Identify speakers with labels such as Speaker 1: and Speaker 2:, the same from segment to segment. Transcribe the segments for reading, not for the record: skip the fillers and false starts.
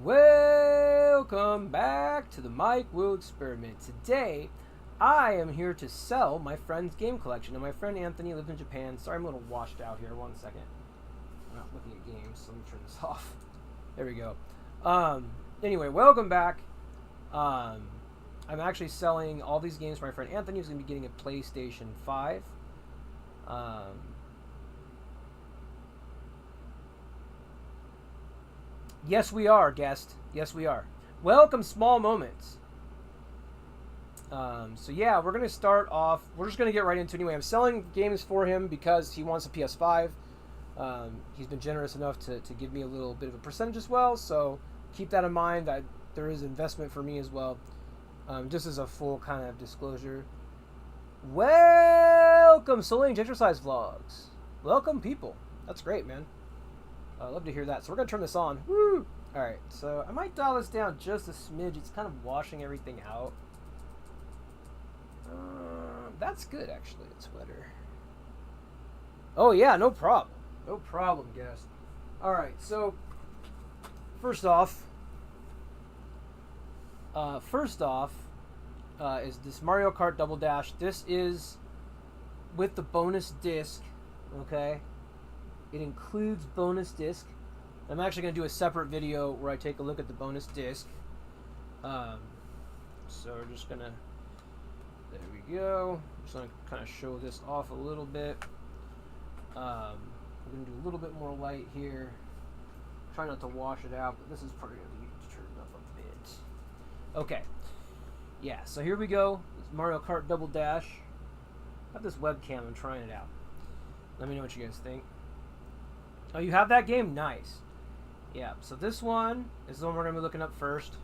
Speaker 1: Welcome back to the Mike Will Experiment. Today, I am here to sell my friend's game collection. And my friend Anthony lives in Japan. Sorry, I'm a little washed out here. 1 second. I'm not looking at games, so let me turn this off. There we go. Anyway, welcome back. I'm actually selling all these games for my friend Anthony, who's going to be getting a PlayStation 5. Yes, we are, guest. Yes, we are. Welcome, Small Moments. So yeah, we're going to start off. We're just going to get right into it anyway. I'm selling games for him because he wants a PS5. He's been generous enough to give me a little bit of a percentage as well. So keep that in mind. That there is investment for me as well. Just as a full kind of disclosure. Welcome, Solange Exercise Vlogs. Welcome, people. That's great, man. I love to hear that. So we're going to turn this on. Woo! Alright, so I might dial this down just a smidge. It's kind of washing everything out. That's good, actually. It's better. Oh, yeah, no problem. No problem, guest. Alright, so first off is this Mario Kart Double Dash. This is with the bonus disc, okay? It includes bonus disc. I'm actually going to do a separate video where I take a look at the bonus disc. So we're just going to... There we go. Just going to kind of show this off a little bit. I'm going to do a little bit more light here. Try not to wash it out, but this is probably going to be turned up a bit. Okay. Yeah, so here we go. It's Mario Kart Double Dash. I have this webcam. I'm trying it out. Let me know what you guys think. Oh, you have that game? Nice. Yeah, so this one is the one we're going to be looking up first.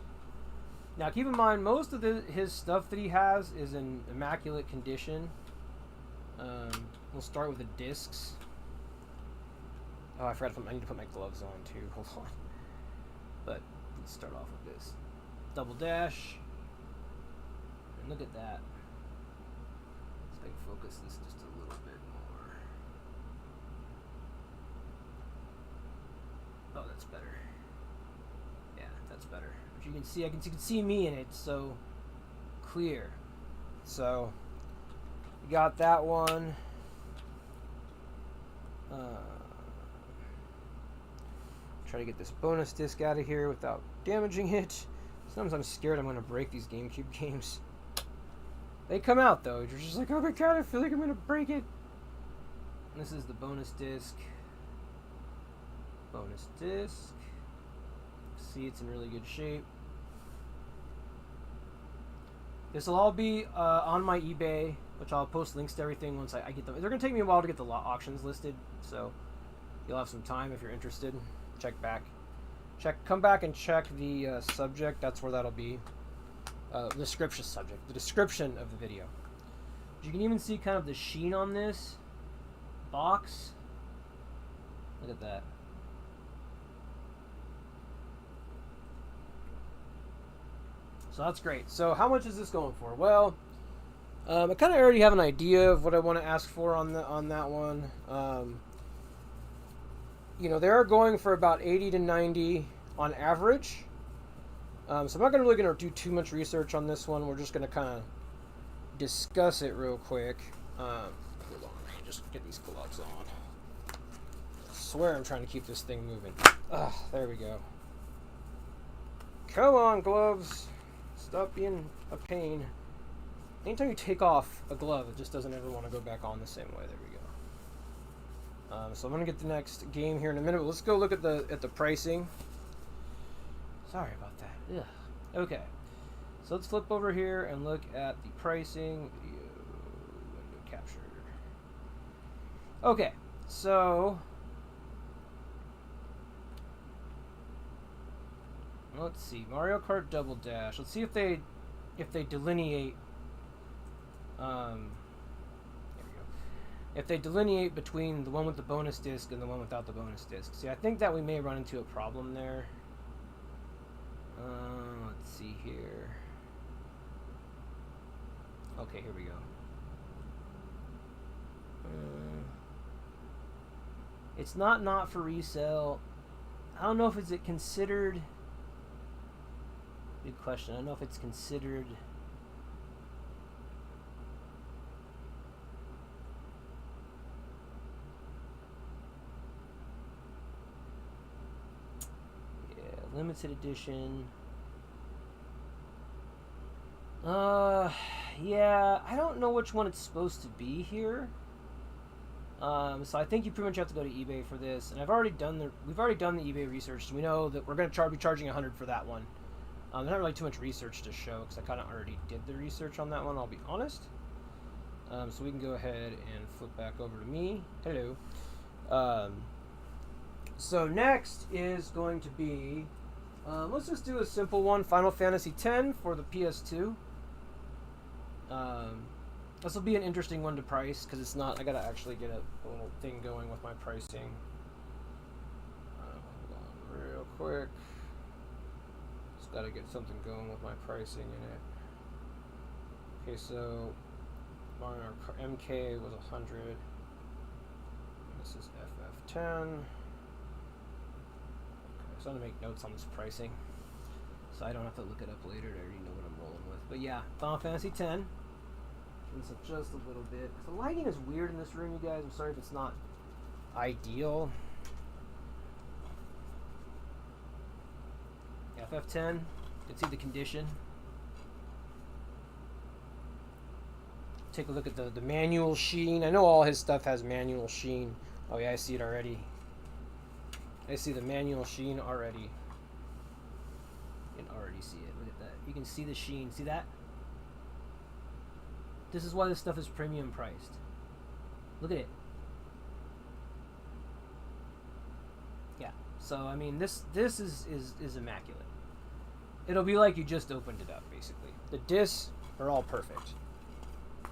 Speaker 1: Now, keep in mind, most of his stuff that he has is in immaculate condition. We'll start with the discs. Oh, I forgot I need to put my gloves on, too. Hold on. But let's start off with this. Double Dash. And look at that. Let's see if I can focus this just a little bit more. Oh, that's better. Yeah, that's better. But you can see, you can see me in it, so clear. So we got that one. Try to get this bonus disc out of here without damaging it. Sometimes I'm scared I'm going to break these GameCube games. They come out though. You're just like, oh my god, I feel like I'm going to break it. And this is the bonus disc. Bonus disc. See, it's in really good shape. This will all be on my eBay, which I'll post links to everything once I get them. They're going to take me a while to get the auctions listed, so you'll have some time if you're interested. Check back. Come back and check the subject. That's where that'll be. Description subject. The description of the video. You can even see kind of the sheen on this box. Look at that. So that's great. So how much is this going for? Well, I kind of already have an idea of what I want to ask for on that one. You know, they're going for about 80 to 90 on average. So I'm not really going to do too much research on this one. We're just going to kind of discuss it real quick. Hold on, just get these gloves on. I swear I'm trying to keep this thing moving. There we go. Come on, gloves. Stop being a pain. Anytime you take off a glove, it just doesn't ever want to go back on the same way. There we go. So I'm gonna get the next game here in a minute. But let's go look at the pricing. Sorry about that. Ugh. Okay. So let's flip over here and look at the pricing. Window captured. Okay. So let's see, Mario Kart Double Dash. Let's see if they delineate. There we go. If they delineate between the one with the bonus disc and the one without the bonus disc. See, I think that we may run into a problem there. Let's see here. Okay, here we go. It's not for resale. I don't know if it's considered Good question. I don't know if it's considered. Yeah, limited edition. Yeah, I don't know which one it's supposed to be here. So I think you pretty much have to go to eBay for this, and we've already done the eBay research, so we know that we're going to be charging $100 for that one. There's not really too much research to show because I kind of already did the research on that one, I'll be honest. So we can go ahead and flip back over to me. Hello. So next is going to be, let's just do a simple one, Final Fantasy X for the PS2. This will be an interesting one to price because it's not. I gotta actually get a little thing going with my pricing. Hold on, real quick. Just gotta get something going with my pricing in it. Okay, so our MK was 100. This is FF10. Okay, so I'm gonna make notes on this pricing, so I don't have to look it up later. I already know what I'm rolling with. But yeah, Final Fantasy X. This up just a little bit. The lighting is weird in this room, you guys. I'm sorry if it's not ideal. FF10. You can see the condition. Take a look at the manual sheen. I know all his stuff has manual sheen. Oh yeah, I see it already. I see the manual sheen already. You can already see it. Look at that. You can see the sheen. See that? This is why this stuff is premium priced. Look at it. Yeah. So I mean, this is immaculate. It'll be like you just opened it up, basically. The discs are all perfect.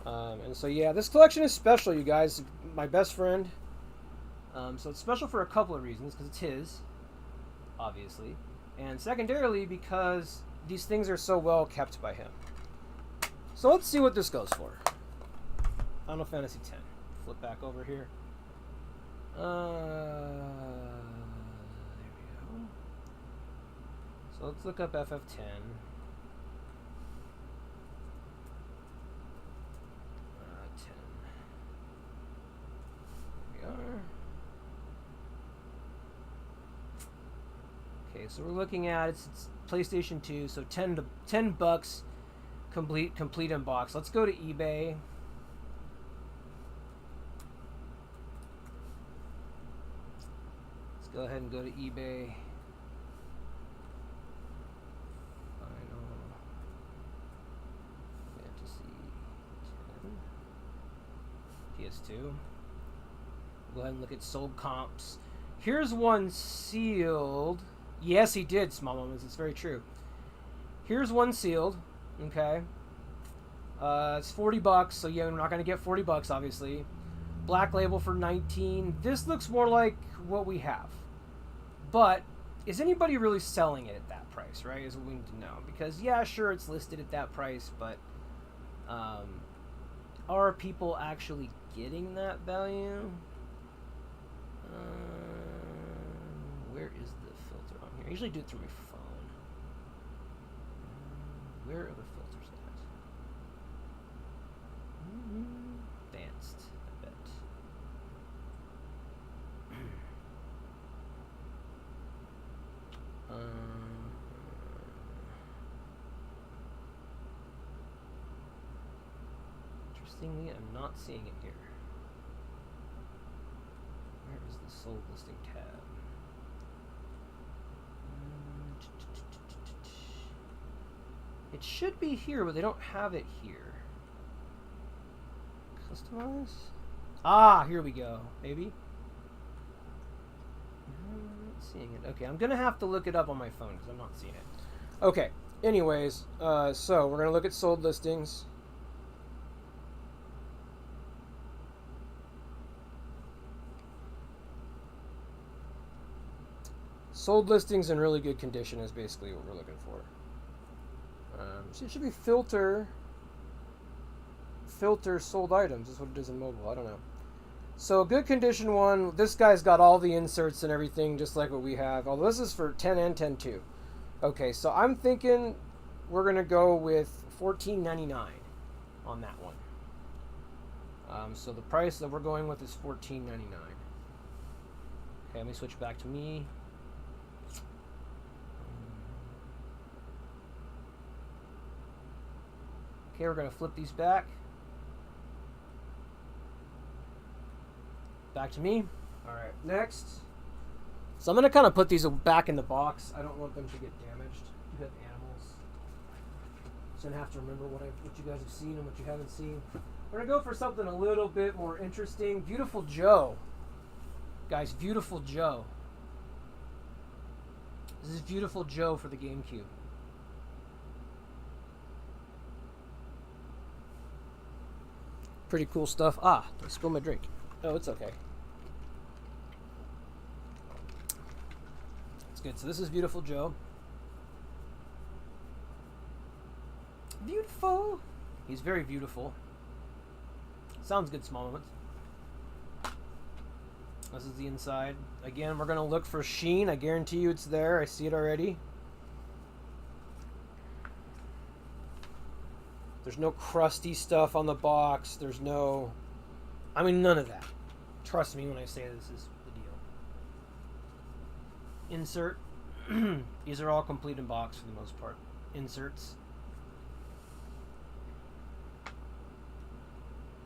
Speaker 1: And so yeah, this collection is special, you guys. My best friend. So it's special for a couple of reasons, because it's his, obviously, and secondarily because these things are so well kept by him. So let's see what this goes for. Final Fantasy X. Flip back over here. There we go. So let's look up FF10. 10. There we are. Okay, so we're looking at it's PlayStation 2, so $10. Complete in box. Let's go to eBay. Let's go ahead and go to eBay. Final Fantasy X. PS2. Go ahead and look at sold comps. Here's one sealed. Yes, he did, Small Moments. It's very true. Here's one sealed. Okay. It's $40, so yeah, we're not going to get $40, obviously. Black label for $19. This looks more like what we have. But, is anybody really selling it at that price, right? Is what we need to know. Because, yeah, sure, it's listed at that price, but are people actually getting that value? Where is the filter on here? I usually do it through my phone. Where are the filters at? Advanced, I bet. Interestingly, I'm not seeing it here. Where is the sold listing tab? It should be here, but they don't have it here. Customize? Ah, here we go. Maybe? I'm not seeing it. Okay, I'm going to have to look it up on my phone because I'm not seeing it. Okay, anyways, so we're going to look at sold listings. Sold listings in really good condition is basically what we're looking for. So it should be filter sold items is what it is in mobile. I don't know. So a good condition one. This guy's got all the inserts and everything just like what we have. Although this is for 10 and 10.2. Okay, so I'm thinking we're gonna go with $14.99 on that one. So the price that we're going with is $14.99. Okay, let me switch back to me. Okay, we're gonna flip these back. Back to me. All right, next. So I'm gonna kind of put these back in the box. I don't want them to get damaged. You have animals, so I'm gonna have to remember what you guys have seen and what you haven't seen. We're gonna go for something a little bit more interesting. Beautiful Joe, guys. Beautiful Joe. This is Beautiful Joe for the GameCube. Pretty cool stuff. Ah, I spilled my drink. Oh, it's okay. It's good. So this is Beautiful Joe. Beautiful. He's very beautiful. Sounds good, small moments. This is the inside. Again, we're going to look for sheen. I guarantee you it's there. I see it already. There's no crusty stuff on the box. There's no... I mean, none of that. Trust me when I say this is the deal. Insert. These are all complete in box for the most part. Inserts.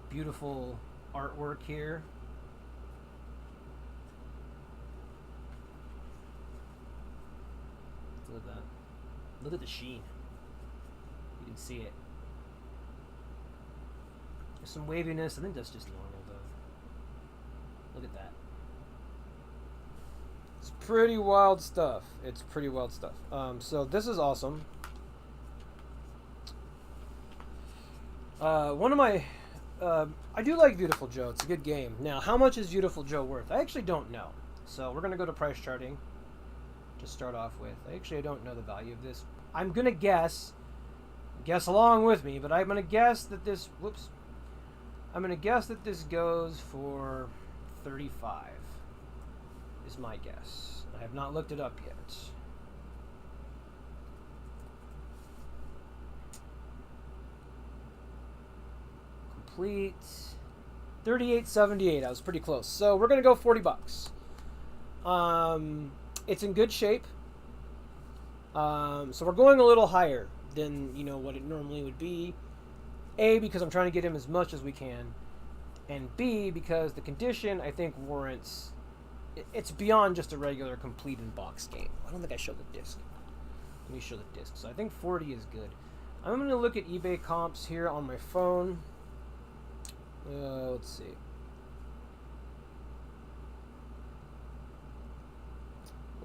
Speaker 1: Beautiful artwork here. Look at that. Look at the sheen. You can see it. There's some waviness. I think that's just normal though. Look at that. It's pretty wild stuff. It's pretty wild stuff. So this is awesome. One of my... I do like Beautiful Joe. It's a good game. Now, how much is Beautiful Joe worth? I actually don't know. So we're going to go to price charting to start off with. I don't know the value of this. I'm going to guess along with me, but I'm going to guess that this... Whoops. I'm going to guess that this goes for $35 is my guess. I have not looked it up yet. Complete $38.78. I was pretty close. So we're going to go $40. It's in good shape. So we're going a little higher than, what it normally would be. A, because I'm trying to get him as much as we can, and B, because the condition, I think, warrants... It's beyond just a regular complete in-box game. I don't think I showed the disc. Let me show the disc. So I think 40 is good. I'm going to look at eBay comps here on my phone. Let's see.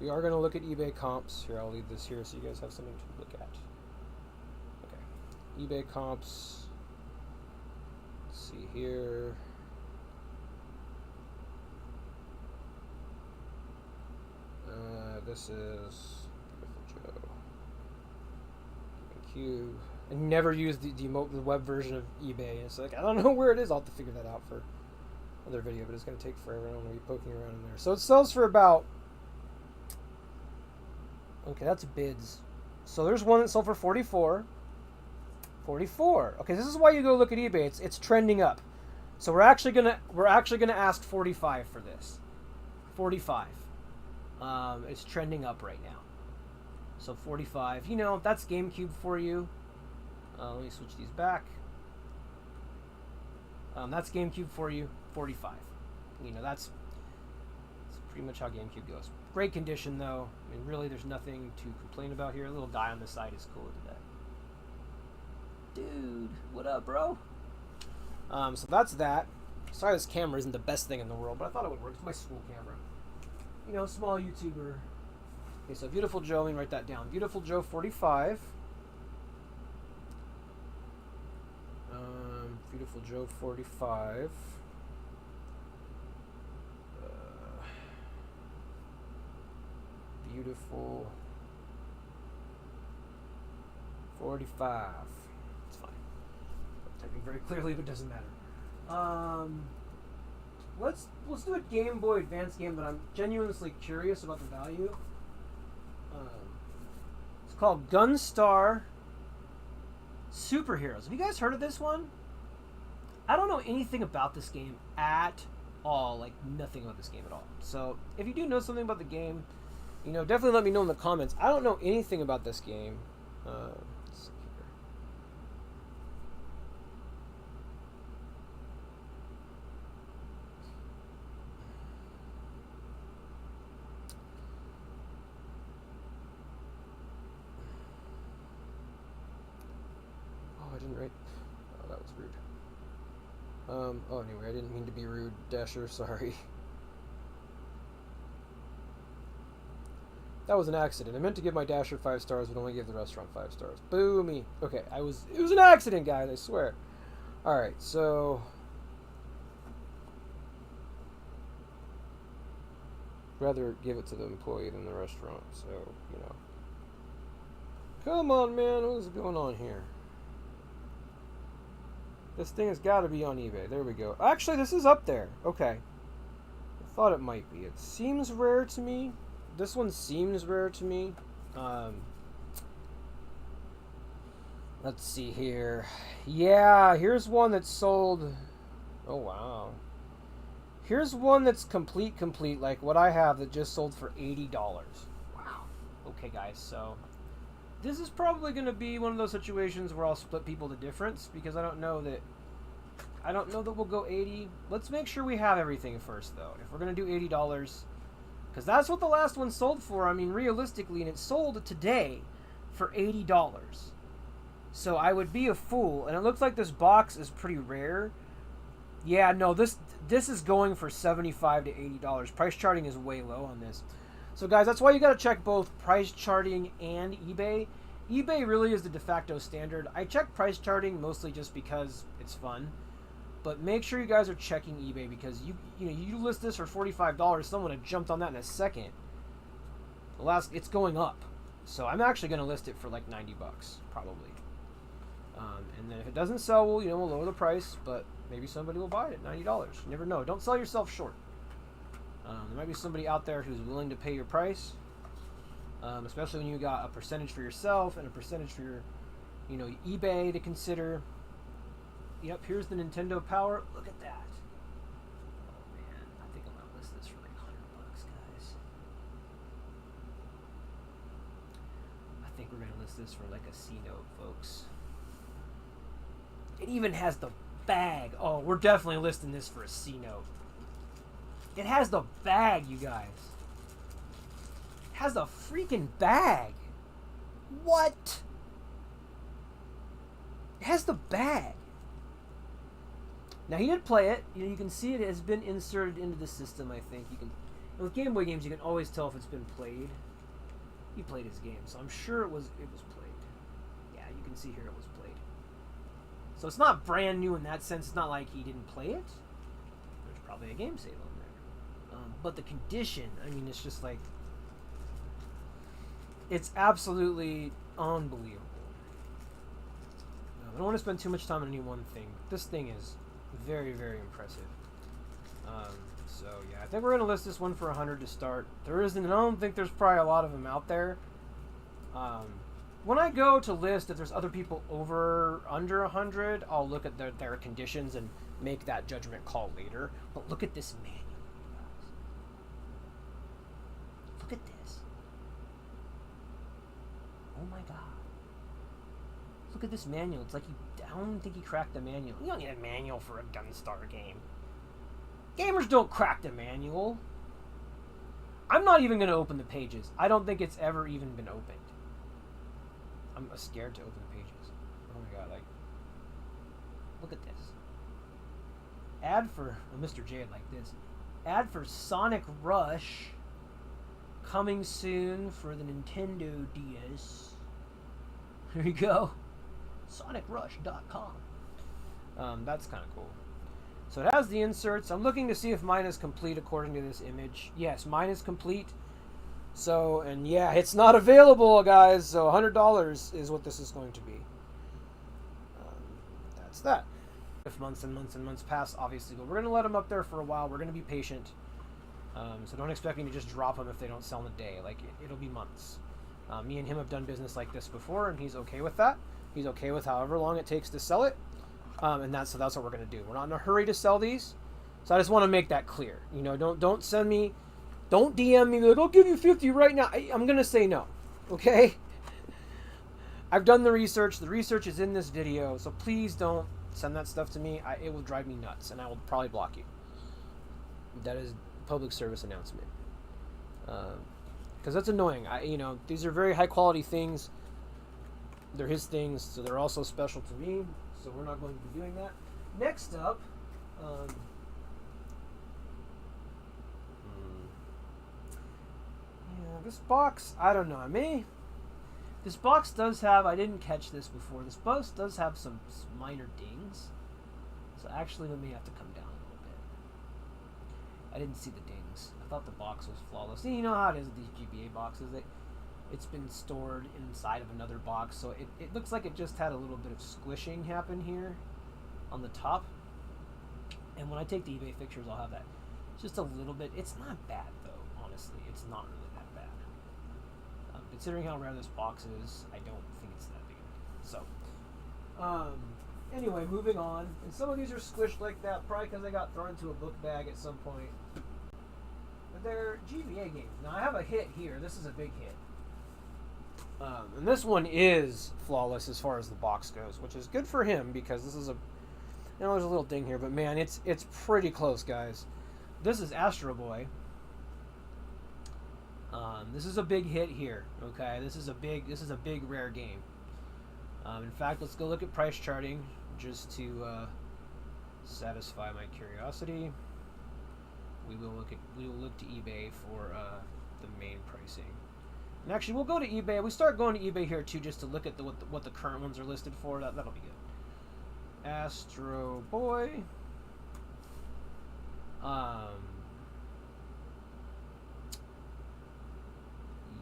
Speaker 1: We are going to look at eBay comps. Here, I'll leave this here so you guys have something to look at. Okay. eBay comps... see here. This is Beautiful Joe. GameCube. I never used the web version of eBay. It's like, I don't know where it is. I'll have to figure that out for another video, but it's going to take forever. I don't want to be poking around in there. So it sells for about... Okay, that's bids. So there's one that sold for $44. $44. Okay, this is why you go look at eBay. It's trending up. So we're actually gonna ask $45 for this. $45. It's trending up right now. So $45. That's GameCube for you. Let me switch these back. That's GameCube for you. $45. That's pretty much how GameCube goes. Great condition though. I mean, really, there's nothing to complain about here. A little die on the side is cool. Look at that. Dude, what up, bro? So that's that. Sorry this camera isn't the best thing in the world, but I thought it would work. It's my school camera. Small YouTuber. Okay, so Beautiful Joe, let me write that down. Beautiful Joe, $45. Beautiful Joe, $45. Beautiful 45. It's fine. I'm typing very clearly, but it doesn't matter. Let's do a Game Boy Advance game that I'm genuinely curious about the value. It's called Gunstar Superheroes. Have you guys heard of this one? I don't know anything about this game at all. Like, nothing about this game at all. So, if you do know something about the game, you know, definitely let me know in the comments. I don't know anything about this game. Let's see here. Oh, I didn't write. Oh, that was rude. Oh, anyway, I didn't mean to be rude, Dasher, sorry. That was an accident. I meant to give my Dasher 5 stars, but only gave the restaurant 5 stars. Boo me. Okay, it was an accident, guys, I swear. Alright, so... rather give it to the employee than the restaurant, so, you know. Come on, man, what is going on here? This thing has got to be on eBay. There we go. Actually, this is up there. Okay. I thought it might be. It seems rare to me. This one seems rare to me. Let's see here. Yeah, here's one that's sold. Oh, wow. Here's one that's complete, like what I have that just sold for $80. Wow. Okay, guys, so this is probably going to be one of those situations where I'll split people the difference because I don't know that we'll go 80. Let's make sure we have everything first, though. If we're going to do $80, because that's what the last one sold for. I mean, realistically, and it sold today for $80. So I would be a fool. And it looks like this box is pretty rare. Yeah, no, this is going for $75 to $80. Price charting is way low on this. So guys, that's why you got to check both price charting and eBay. eBay really is the de facto standard. I check price charting mostly just because it's fun. But make sure you guys are checking eBay because you list this for $45, someone had jumped on that in a second. It's going up. So I'm actually going to list it for like $90 probably. And then if it doesn't sell, we'll lower the price, but maybe somebody will buy it at $90. You never know. Don't sell yourself short. There might be somebody out there who's willing to pay your price, especially when you got a percentage for yourself and a percentage for your, eBay to consider. Yep, here's the Nintendo Power. Look at that. Oh man, I think I'm gonna list this for like $100, guys. I think we're gonna list this for like a C note, folks. It even has the bag. Oh, we're definitely listing this for a C note. It has the bag, you guys. It has the freaking bag. What? It has the bag. Now, he did play it. You can see it has been inserted into the system, I think. With Game Boy games, you can always tell if it's been played. He played his game, so I'm sure it was played. Yeah, you can see here it was played. So it's not brand new in that sense. It's not like he didn't play it. There's probably a game save on there. But the condition, I mean, it's just like... it's absolutely unbelievable. I don't want to spend too much time on any one thing. This thing is very, very impressive. So yeah, I think we're gonna list this one for 100 to start. There isn't, and I don't think there's probably a lot of them out there. When I go to list, if there's other people under 100, I'll look at their conditions and make that judgment call later. But look at this manual, guys. Look at this. Oh my god. Look at this manual. It's like I don't think he cracked the manual. You don't need a manual for a Gunstar game. Gamers don't crack the manual. I'm not even going to open the pages. I don't think it's ever even been opened. I'm scared to open the pages. Oh my god, like... look at this. Ad for... well, Mr. J would like this. Ad for Sonic Rush. Coming soon for the Nintendo DS. Here you go. SonicRush.com. That's kind of cool. So it has the inserts. I'm looking to see if mine is complete according to this image. Yes, mine is complete. So, and yeah, it's not available, guys. So $100 is what this is going to be. That's that. If months and months and months pass, obviously, but we're going to let them up there for a while. We're going to be patient. So don't expect me to just drop them if they don't sell in a day. Like, it'll be months. Me and him have done business like this before, and he's okay with that. He's okay with however long it takes to sell it. And that's what we're going to do. We're not in a hurry to sell these. So I just want to make that clear. You know, don't send me, don't DM me like, I'll give you 50 right now. I'm going to say no. Okay? I've done the research. The research is in this video. So please don't send that stuff to me. It will drive me nuts, and I will probably block you. That is a public service announcement. Because that's annoying. You know, these are very high quality things. They're his things, so they're also special to me. So we're not going to be doing that. Next up, this box, I don't know. This box does have, I didn't catch this before, this box does have some minor dings. So actually we may have to come down a little bit. I didn't see the dings. I thought the box was flawless. You know how it is with these GBA boxes. It's been stored inside of another box, so it looks like it just had a little bit of squishing happen here on the top. And when I take the eBay pictures, I'll have that. Just a little bit. It's not bad, though, honestly. It's not really that bad. Considering how rare this box is, I don't think it's that big of a deal. So, anyway, moving on. And some of these are squished like that, probably because they got thrown into a book bag at some point. But they're GBA games. Now, I have a hit here. This is a big hit. And this one is flawless as far as the box goes, which is good for him because this is a... You know, there's a little ding here, but man, it's pretty close, guys. This is Astro Boy. This is a big hit here. Okay, this is a big rare game. In fact, let's go look at price charting just to satisfy my curiosity. We will look to eBay for the main pricing. And actually, we'll go to eBay. We start going to eBay here too, just to look at what the current ones are listed for. That'll be good. Astro Boy.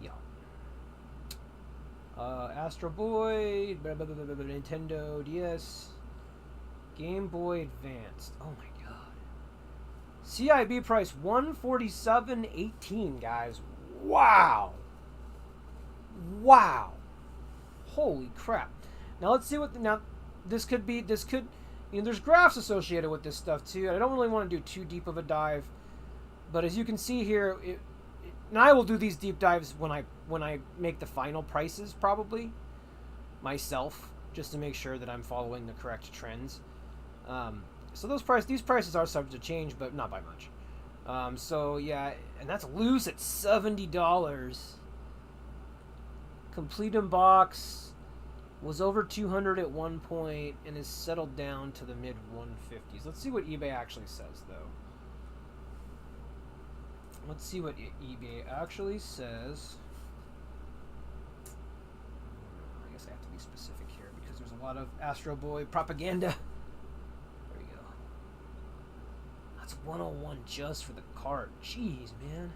Speaker 1: Yeah. Astro Boy, Nintendo DS, Game Boy Advanced. Oh my god. CIB price $147.18, guys. Wow. Wow. Holy crap. Now let's see what this could, you know, there's graphs associated with this stuff too. I don't really want to do too deep of a dive, but as you can see here, and I will do these deep dives when I make the final prices, probably myself, just to make sure that I'm following the correct trends. So these prices are subject to change, but not by much. So yeah, and that's loose at $70. Complete in box, was over 200 at one point and is settled down to the mid 150s. Let's see what eBay actually says, though. Let's see what eBay actually says. I guess I have to be specific here because there's a lot of Astro Boy propaganda. There we go. That's 101 just for the cart. Jeez, man.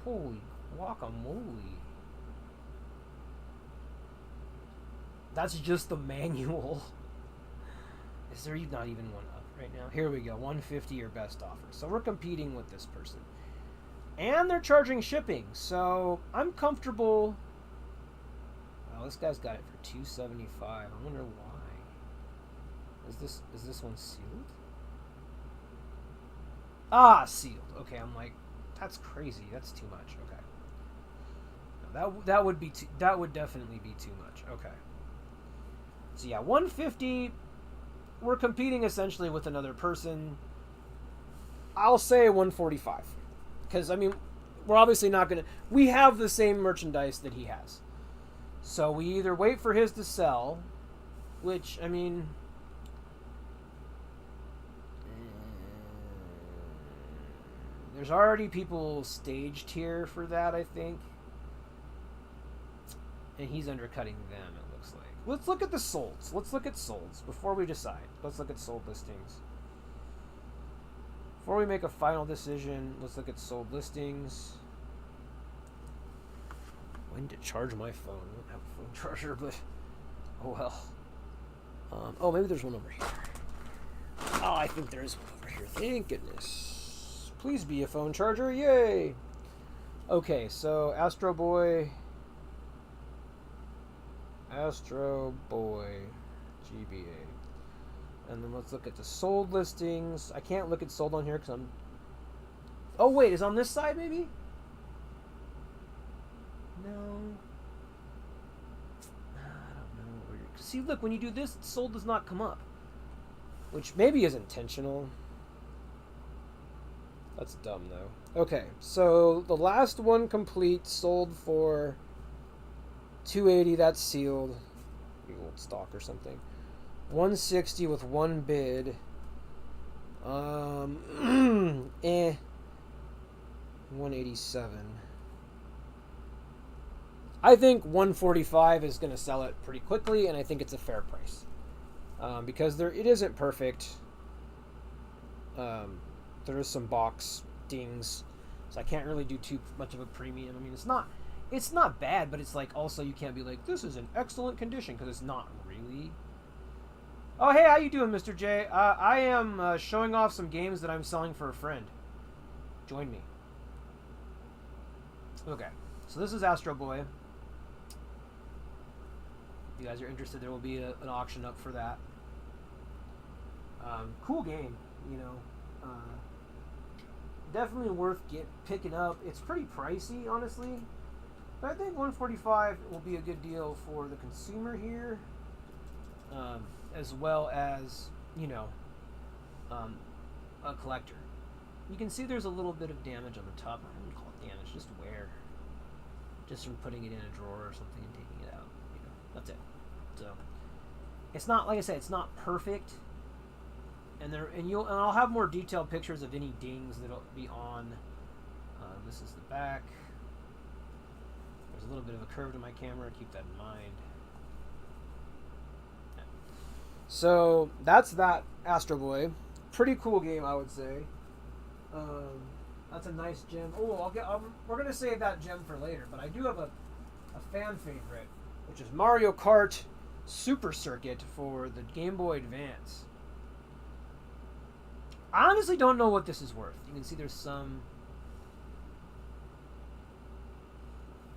Speaker 1: Holy guacamole. That's just the manual. Is there not even one up right now? Here we go. 150 or best offer. So we're competing with this person. And they're charging shipping. So I'm comfortable. Oh, this guy's got it for $275. I wonder why. Is this one sealed? Ah, sealed. Okay, I'm like, that's crazy. That's too much. Okay. No, that would definitely be too much. Okay. So yeah, 150. We're competing essentially with another person. I'll say 145. Because, I mean, we're obviously not going to... We have the same merchandise that he has. So we either wait for his to sell, which, I mean... There's already people staged here for that, I think. And he's undercutting them, it looks like. Let's look at the solds. Let's look at solds before we decide. Let's look at sold listings. Before we make a final decision, let's look at sold listings. When to charge my phone. I don't have a phone charger, but oh well. Oh, maybe there's one over here. Oh, I think there is one over here. Thank goodness. Please be a phone charger. Yay! Okay, so Astro Boy. Astro Boy GBA. And then let's look at the sold listings. I can't look at sold on here because I'm... Oh, wait, is it on this side, maybe? No. I don't know. See, look, when you do this, sold does not come up. Which maybe is intentional. That's dumb, though. Okay, so the last one complete sold for $280. That's sealed. Maybe old stock or something. $160 with one bid. $187. I think $145 is going to sell it pretty quickly, and I think it's a fair price. Because it isn't perfect. There is some box dings, so I can't really do too much of a premium. I mean, it's not bad, but it's like also you can't be like, this is in excellent condition, because it's not really. Oh, hey, how you doing, Mr. J? I am showing off some games that I'm selling for a friend. Join me. Okay, so this is Astro Boy. If you guys are interested, there will be an auction up for that. Cool game, you know. Definitely worth picking up. It's pretty pricey, honestly, but I think $145 will be a good deal for the consumer here, as well as, you know, a collector. You can see there's a little bit of damage on the top. I wouldn't call it damage, just wear, just from putting it in a drawer or something and taking it out. You know, that's it. So it's not, like I said, it's not perfect. And I'll have more detailed pictures of any dings that'll be on. This is the back. There's a little bit of a curve to my camera. Keep that in mind. Yeah. So that's that Astro Boy. Pretty cool game, I would say. That's a nice gem. Oh, we're gonna save that gem for later. But I do have a fan favorite, which is Mario Kart Super Circuit for the Game Boy Advance. I honestly don't know what this is worth. You can see there's some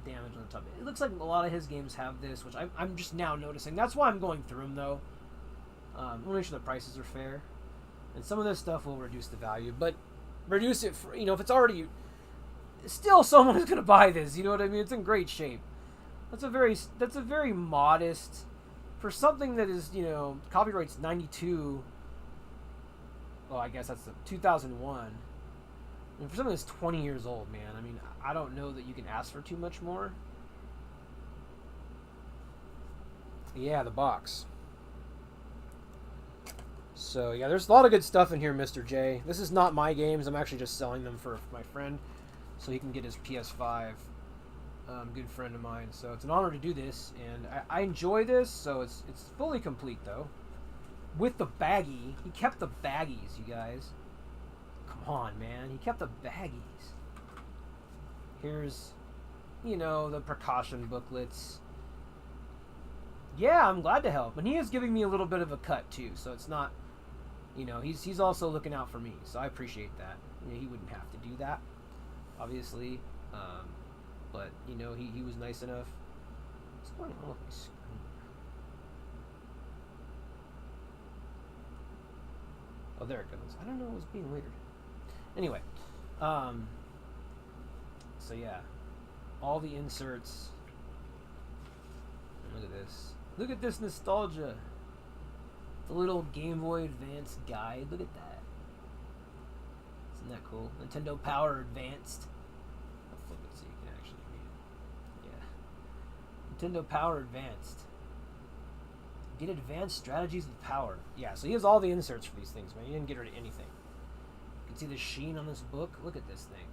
Speaker 1: damage on the top. It looks like a lot of his games have this, which I'm just now noticing. That's why I'm going through them, though. I want to make sure the prices are fair. And some of this stuff will reduce the value, but reduce it for, you know, if it's already... Still, someone is going to buy this, you know what I mean? It's in great shape. That's a very modest... For something that is, you know, copyright's 92... Well, I guess that's the 2001. I mean, for something that's 20 years old, man, I mean, I don't know that you can ask for too much more. Yeah, the box. So, yeah, there's a lot of good stuff in here, Mr. J. This is not my games. I'm actually just selling them for my friend so he can get his PS5. Good friend of mine. So it's an honor to do this, and I enjoy this, so it's fully complete, though. With the baggie. He kept the baggies, you guys. Come on, man. He kept the baggies. Here's, you know, the precaution booklets. Yeah, I'm glad to help. And he is giving me a little bit of a cut, too. So it's not, you know, he's also looking out for me. So I appreciate that. You know, he wouldn't have to do that, obviously. But, you know, he was nice enough. What's going on with my screen? Oh, there it goes. I don't know what was being weird. Anyway, so yeah, all the inserts. Look at this. Look at this nostalgia. The little Game Boy Advance guide. Look at that. Isn't that cool? Nintendo Power Advanced. I'll flip it so you can actually read it. Yeah. Nintendo Power Advanced. Get advanced strategies with power. Yeah, so he has all the inserts for these things, man. He didn't get rid of anything. You can see the sheen on this book. Look at this thing.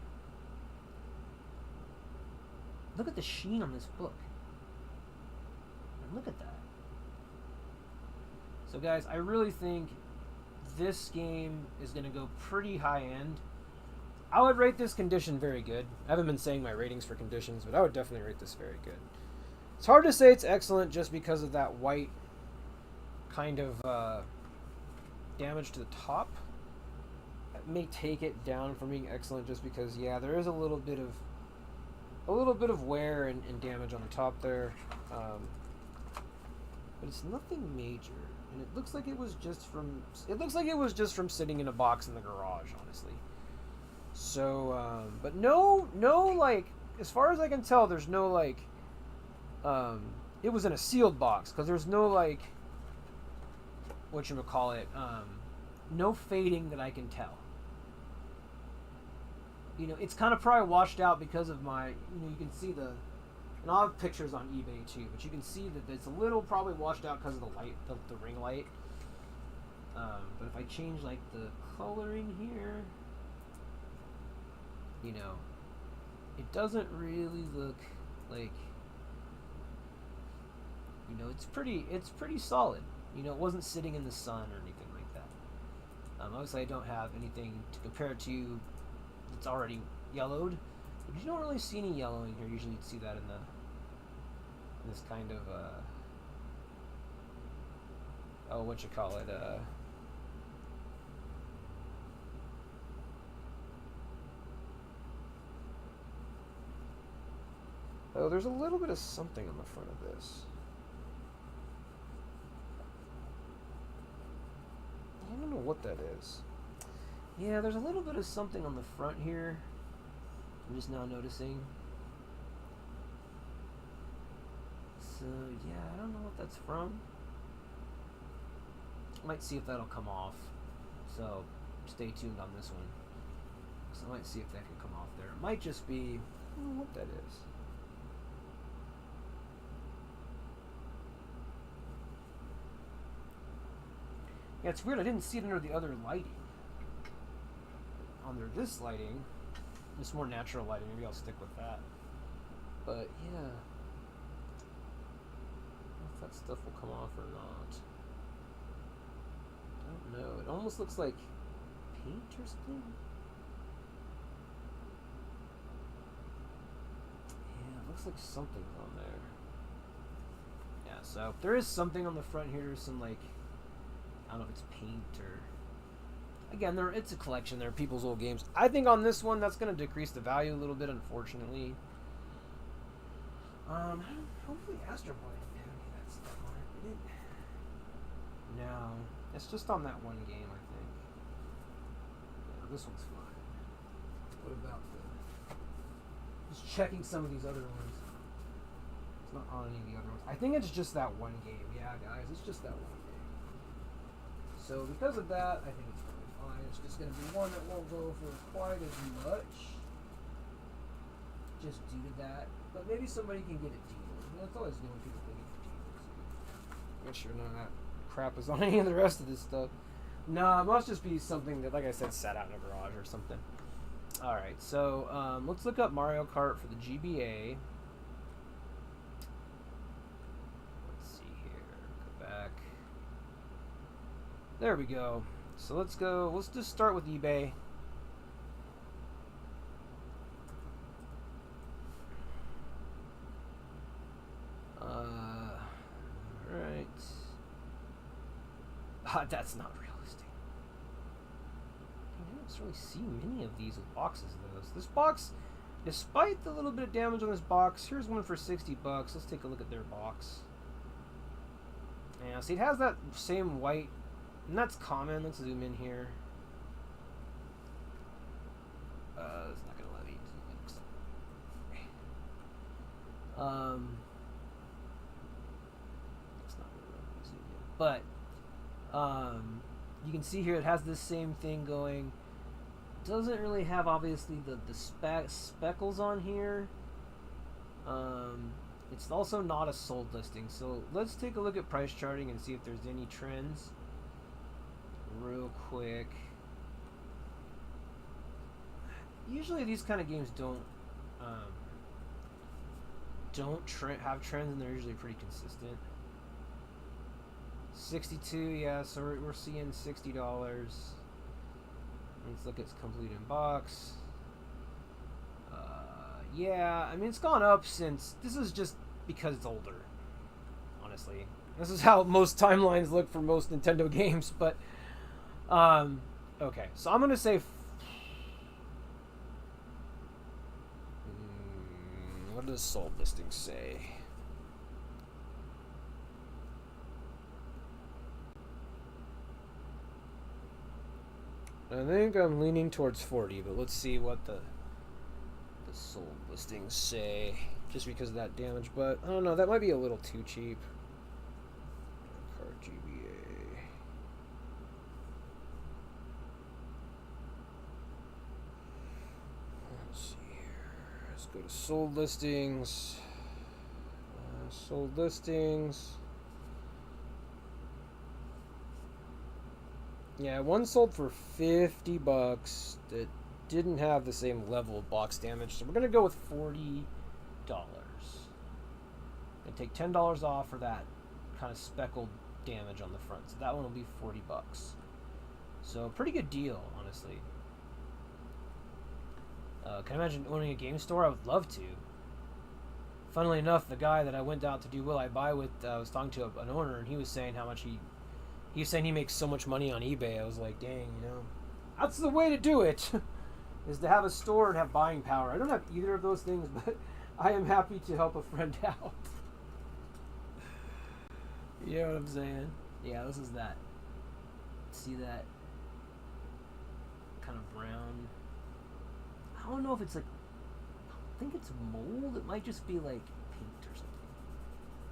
Speaker 1: Look at the sheen on this book. And look at that. So, guys, I really think this game is going to go pretty high end. I would rate this condition very good. I haven't been saying my ratings for conditions, but I would definitely rate this very good. It's hard to say it's excellent just because of that white kind of damage to the top. It may take it down from being excellent just because, yeah, there is a little bit of wear and damage on the top there. but it's nothing major, and it looks like it was just from. It looks like it was just from sitting in a box in the garage, honestly. So, but no, like, as far as I can tell, there's no like. It was in a sealed box because there's no like. Whatchamacallit, no fading that I can tell. You know, it's kind of probably washed out because of my, you can see the, and I'll have pictures on eBay too, but you can see that it's a little probably washed out because of the light, the ring light. But if I change like the coloring here, it doesn't really look like, it's pretty solid. It wasn't sitting in the sun or anything like that. Obviously, I don't have anything to compare it to that's already yellowed. But you don't really see any yellowing here. Usually, you'd see that in this kind of oh, there's a little bit of something on the front of this. I don't know what that is. Yeah, there's a little bit of something on the front here. I'm just now noticing. So, yeah, I don't know what that's from. Might see if that'll come off. So, stay tuned on this one. So, I might see if that can come off there. It might just be, I don't know what that is. Yeah, it's weird. I didn't see it under the other lighting. Under this lighting, this more natural lighting. Maybe I'll stick with that. But yeah, I don't know if that stuff will come off or not. I don't know. It almost looks like paint or something. Yeah, it looks like something's on there. Yeah, so there is something on the front here. There's some like, I don't know if it's paint or... Again, it's a collection. There are people's old games. I think on this one, that's going to decrease the value a little bit, unfortunately. Hopefully Astro Boy didn't have any of that stuff on it. Did it? No. It's just on that one game, I think. Yeah, this one's fine. What about the... Just checking some of these other ones. It's not on any of the other ones. I think it's just that one game. Yeah, guys, it's just that one game. So because of that, I think it's really fine. It's just going to be one that won't go for quite as much, just due to that. But maybe somebody can get a deal. It's always good when people can get deals. Make sure none of that crap is on any of the rest of this stuff. No, it must just be something that, like I said, sat out in a garage or something. All right, so let's look up Mario Kart for the GBA. Let's see here. Go back. There we go. So let's go. Let's just start with eBay. Right. That's not realistic. I don't really see many of these with boxes though. So this box, despite the little bit of damage on this box, here's one for $60. Let's take a look at their box. Yeah, see, it has that same white. And that's common. Let's zoom in here. It's not gonna let me. It's not gonna let me zoom in. But you can see here it has this same thing going. Doesn't really have obviously the speckles on here. It's also not a sold listing. So let's take a look at price charting and see if there's any trends. Real quick. Usually these kind of games don't have trends, and they're usually pretty consistent. 62, yeah, so we're seeing $60. Let's look at complete in box. Yeah, I mean, it's gone up since... This is just because it's older, honestly. This is how most timelines look for most Nintendo games, but... okay, so I'm gonna say... what does sold listing say? I think I'm leaning towards 40, but let's see what the sold listings say. Just because of that damage, but I don't know. That might be a little too cheap. Card GBA. Let's see here. Let's go to sold listings. Sold listings. Yeah, one sold for $50 that didn't have the same level of box damage, so we're gonna go with $40. And take $10 off for that kind of speckled damage on the front, so that one will be $40. So pretty good deal, honestly. Can I imagine owning a game store? I would love to. Funnily enough, the guy that I went out to do Will I Buy with, I was talking to an owner, and he was saying how much he was saying he makes so much money on eBay. I was like, dang, you know, that's the way to do it, is to have a store and have buying power. I don't have either of those things, but I am happy to help a friend out. You know what I'm saying? Yeah, this is that. See that kind of brown? I don't know if it's like, I think it's mold. It might just be like paint or something.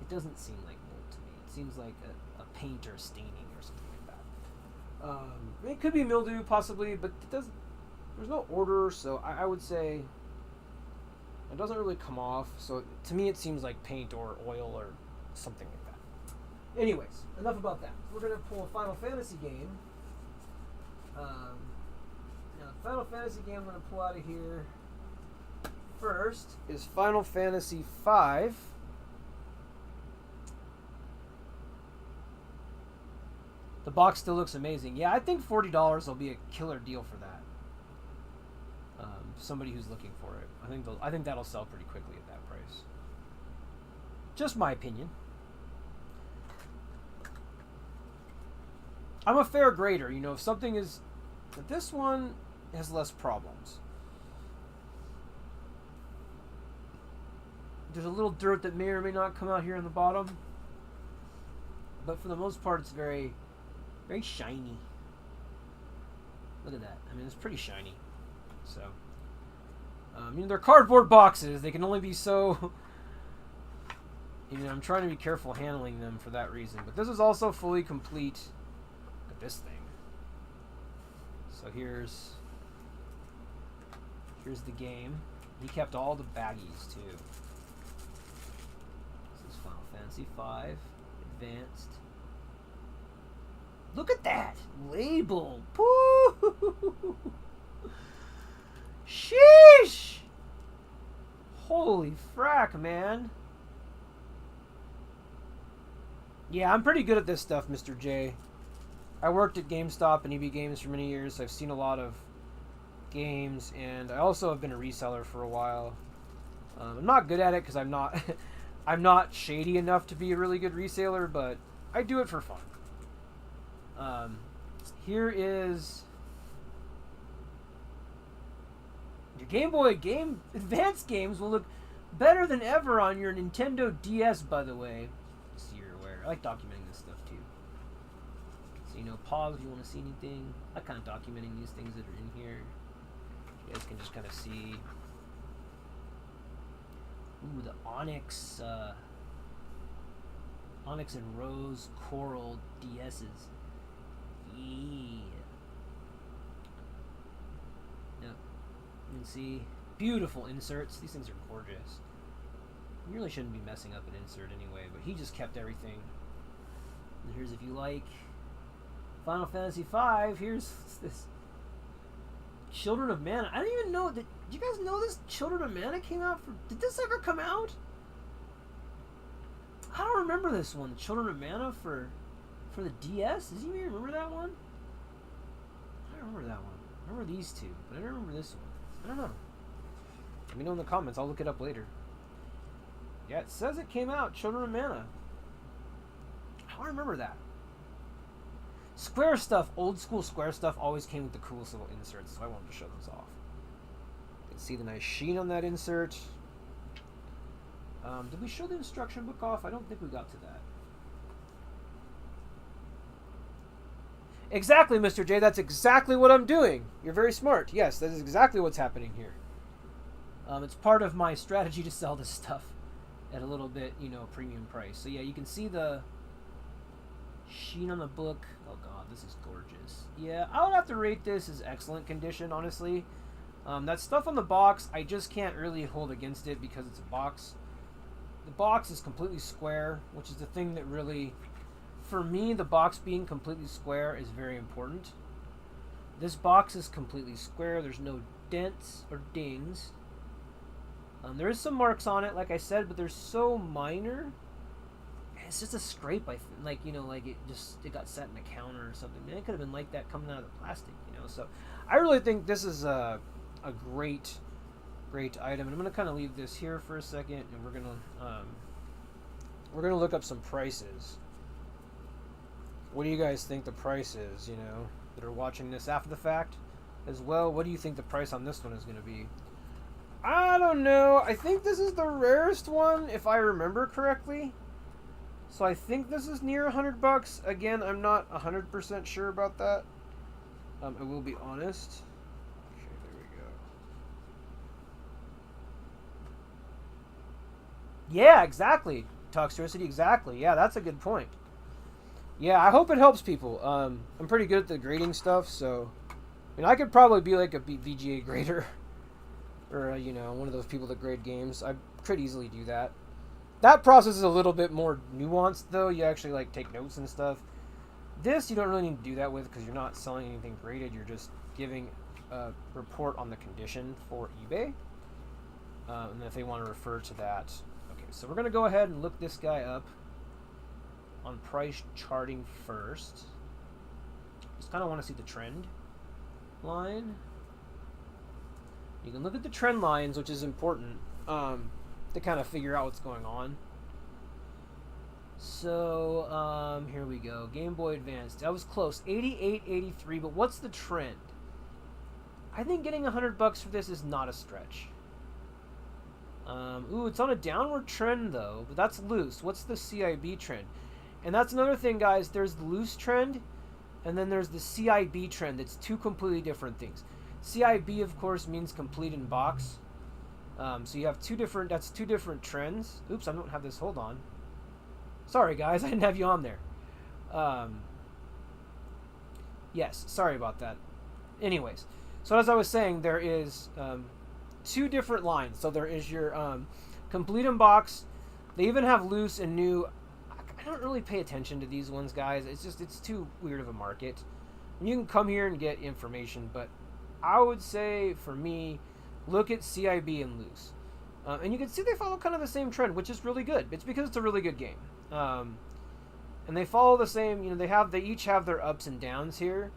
Speaker 1: It doesn't seem like mold to me. It seems like a paint or staining or something like that. It could be mildew possibly, but it doesn't. There's no order, so I would say it doesn't really come off. So to me, it seems like paint or oil or something like that. Anyways, enough about that. We're gonna pull a Final Fantasy game. Now, the Final Fantasy game I'm gonna pull out of here first is Final Fantasy V. The box still looks amazing. Yeah, I think $40 will be a killer deal for that. Somebody who's looking for it. I think that'll sell pretty quickly at that price. Just my opinion. I'm a fair grader, you know, if something is... This one has less problems. There's a little dirt that may or may not come out here in the bottom. But for the most part, it's very, very shiny. Look at that. I mean, it's pretty shiny. So, you know, they're cardboard boxes. They can only be so... You know, I'm trying to be careful handling them for that reason. But this is also fully complete. Look at this thing. So here's the game. He kept all the baggies too. This is Final Fantasy V Advanced. Look at that label. Woo! Sheesh! Holy frack, man. Yeah, I'm pretty good at this stuff, Mr. J. I worked at GameStop and EB Games for many years, so I've seen a lot of games, and I also have been a reseller for a while. I'm not good at it because I'm not I'm not shady enough to be a really good reseller, but I do it for fun. Here is your Game Boy Advance games will look better than ever on your Nintendo DS, by the way. So you're aware. I like documenting this stuff too. So, you know, pause if you want to see anything. I kind of documenting these things that are in here. You guys can just kind of see. Ooh, the Onyx and Rose Coral DS's. Yeah. Yep. You can see beautiful inserts. These things are gorgeous. You really shouldn't be messing up an insert anyway, but he just kept everything. And here's if you like Final Fantasy V. Here's this Children of Mana. I don't even know. Did you guys know this Children of Mana came out? Did this ever come out? I don't remember this one. Children of Mana for the DS. Does anybody remember that one? I don't remember that one. I remember these two, but I don't remember this one. I don't know. Let me know in the comments. I'll look it up later. Yeah, it says it came out. Children of Mana. I don't remember that. Square stuff, old school Square stuff, always came with the coolest little inserts, so I wanted to show those off. You can see the nice sheen on that insert. Did we show the instruction book off? I don't think we got to that. Exactly, Mr. J. That's exactly what I'm doing. You're very smart. Yes, that is exactly what's happening here. It's part of my strategy to sell this stuff at a little bit, you know, premium price. So yeah, you can see the sheen on the book. Oh god, this is gorgeous. Yeah, I would have to rate this as excellent condition, honestly. That stuff on the box, I just can't really hold against it because it's a box. The box is completely square, which is the thing that really, for me, the box being completely square is very important. This box is completely square. There's no dents or dings. There is some marks on it, like I said, but they're so minor. It's just a scrape, like, you know, like it got set in a counter or something. Man, it could have been like that coming out of the plastic, you know. So I really think this is a great item, and I'm gonna kind of leave this here for a second, and we're gonna look up some prices. What do you guys think the price is? You know, that are watching this after the fact as well. What do you think the price on this one is gonna be? I don't know. I think this is the rarest one, if I remember correctly. So I think this is near $100. Again, I'm not 100% sure about that. I will be honest. Okay, there we go. Yeah, exactly. Toxicity, exactly. Yeah, that's a good point. Yeah, I hope it helps people. I'm pretty good at the grading stuff, so I mean, I could probably be like a VGA grader. Or, you know, one of those people that grade games. I could easily do that. That process is a little bit more nuanced, though. You actually, like, take notes and stuff. This, you don't really need to do that with because you're not selling anything graded. You're just giving a report on the condition for eBay. And if they want to refer to that. Okay, so we're going to go ahead and look this guy up on price charting first. Just kind of want to see the trend line. You can look at the trend lines, which is important to kind of figure out what's going on. So, here we go. Game Boy Advance. That was close. 88, 83, but what's the trend? I think getting $100 for this is not a stretch. Ooh, it's on a downward trend, though, but that's loose. What's the CIB trend? And that's another thing, guys. There's the loose trend, and then there's the CIB trend. It's two completely different things. CIB, of course, means complete in box. So you have two different trends. Oops, I don't have this. Hold on. Sorry, guys. I didn't have you on there. Yes, sorry about that. Anyways, so as I was saying, there is two different lines. So there is your complete in box. They even have loose and new. I don't really pay attention to these ones, guys. It's too weird of a market. You can come here and get information, but I would say, for me, look at CIB and loose. And you can see they follow kind of the same trend, which is really good. It's because it's a really good game. And they follow the same, you know, they each have their ups and downs here.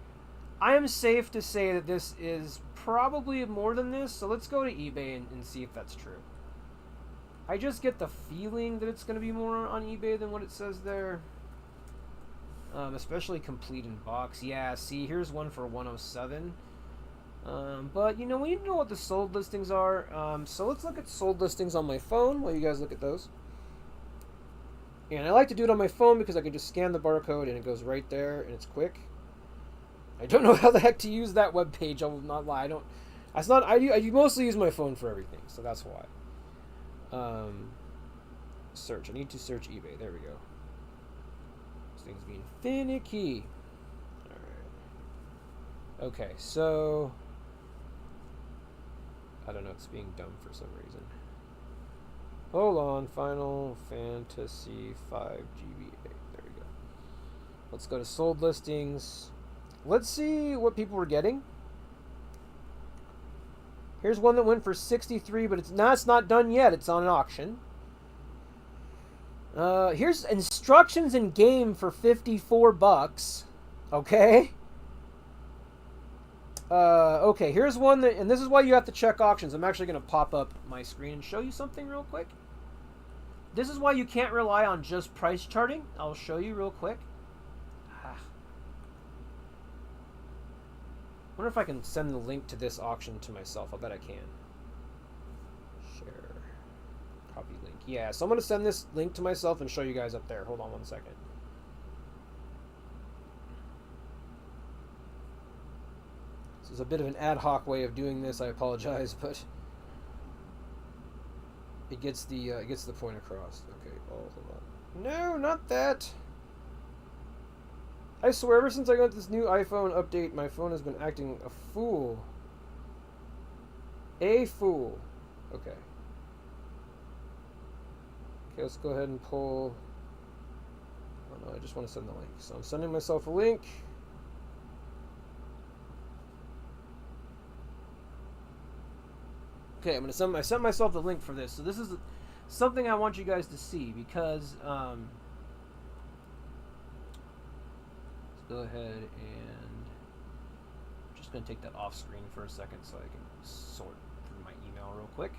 Speaker 1: I am safe to say that this is probably more than this, so let's go to eBay and see if that's true. I just get the feeling that it's going to be more on eBay than what it says there. Especially complete in box. Yeah, see, here's one for 107. But, you know, we need to know what the sold listings are. So let's look at sold listings on my phone while you guys look at those. And I like to do it on my phone because I can just scan the barcode and it goes right there and it's quick. I don't know how the heck to use that web page. I will not lie. I mostly use my phone for everything, so that's why. Search. I need to search eBay. There we go. This thing's being finicky. Alright. Okay, so I don't know, it's being dumb for some reason. Hold on, Final Fantasy 5 GBA. There we go. Let's go to sold listings. Let's see what people were getting. Here's one that went for 63, but it's not done yet. It's on an auction. Here's instructions in game for $54. Okay. Okay, here's one that, and this is why you have to check auctions. I'm actually going to pop up my screen and show you something real quick. This is why you can't rely on just price charting. I'll show you real quick. I wonder if I can send the link to this auction to myself. I bet I can. Share. Copy link. Yeah, so I'm going to send this link to myself and show you guys up there. Hold on one second. is a bit of an ad hoc way of doing this. I apologize, but it gets the point across. Okay. Oh, hold on. No, not that. I swear, ever since I got this new iPhone update, my phone has been acting a fool. A fool. Okay. Okay, let's go ahead and pull. Oh no, I just want to send the link. So I'm sending myself a link. Okay, I sent myself the link for this. So this is something I want you guys to see because let's go ahead and I'm just going to take that off screen for a second so I can sort through my email real quick.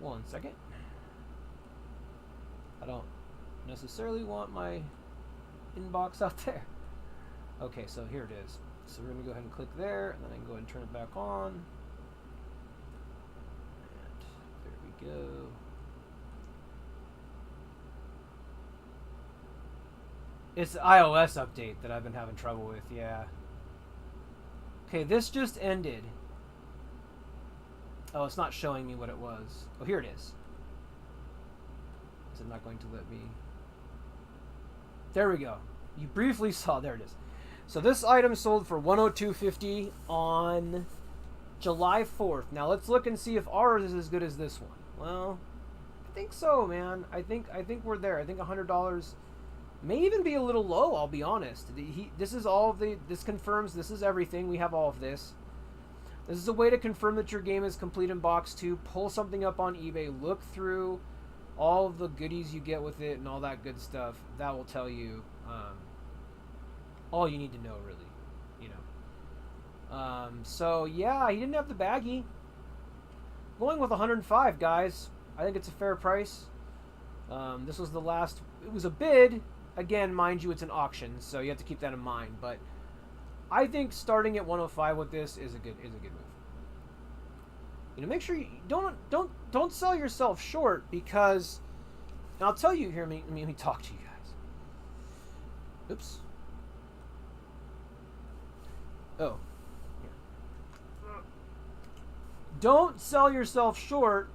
Speaker 1: 1 second. I don't necessarily want my inbox out there. Okay, so here it is. So we're going to go ahead and click there, and then I can go ahead and turn it back on. And there we go. It's the iOS update that I've been having trouble with, yeah. Okay, this just ended. Oh, it's not showing me what it was. Oh, here it is. Is it not going to let me? There we go. You briefly saw, there it is. So this item sold for $102.50 on July 4th. Now let's look and see if ours is as good as this one. Well, I think so, man. I think we're there. I think $100 may even be a little low, I'll be honest. This is all of this confirms this is everything. We have all of this. This is a way to confirm that your game is complete in box 2. Pull something up on eBay, look through all of the goodies you get with it and all that good stuff. That will tell you all you need to know, really, you know. So yeah, he didn't have the baggie. Going with 105, guys. I think it's a fair price. This was the last. It was a bid. Again, mind you, it's an auction, so you have to keep that in mind. But I think starting at 105 with this is a good move. You know, make sure you don't sell yourself short, because, and I'll tell you here. Let me talk to you guys. Oops. Oh. Yeah. Don't sell yourself short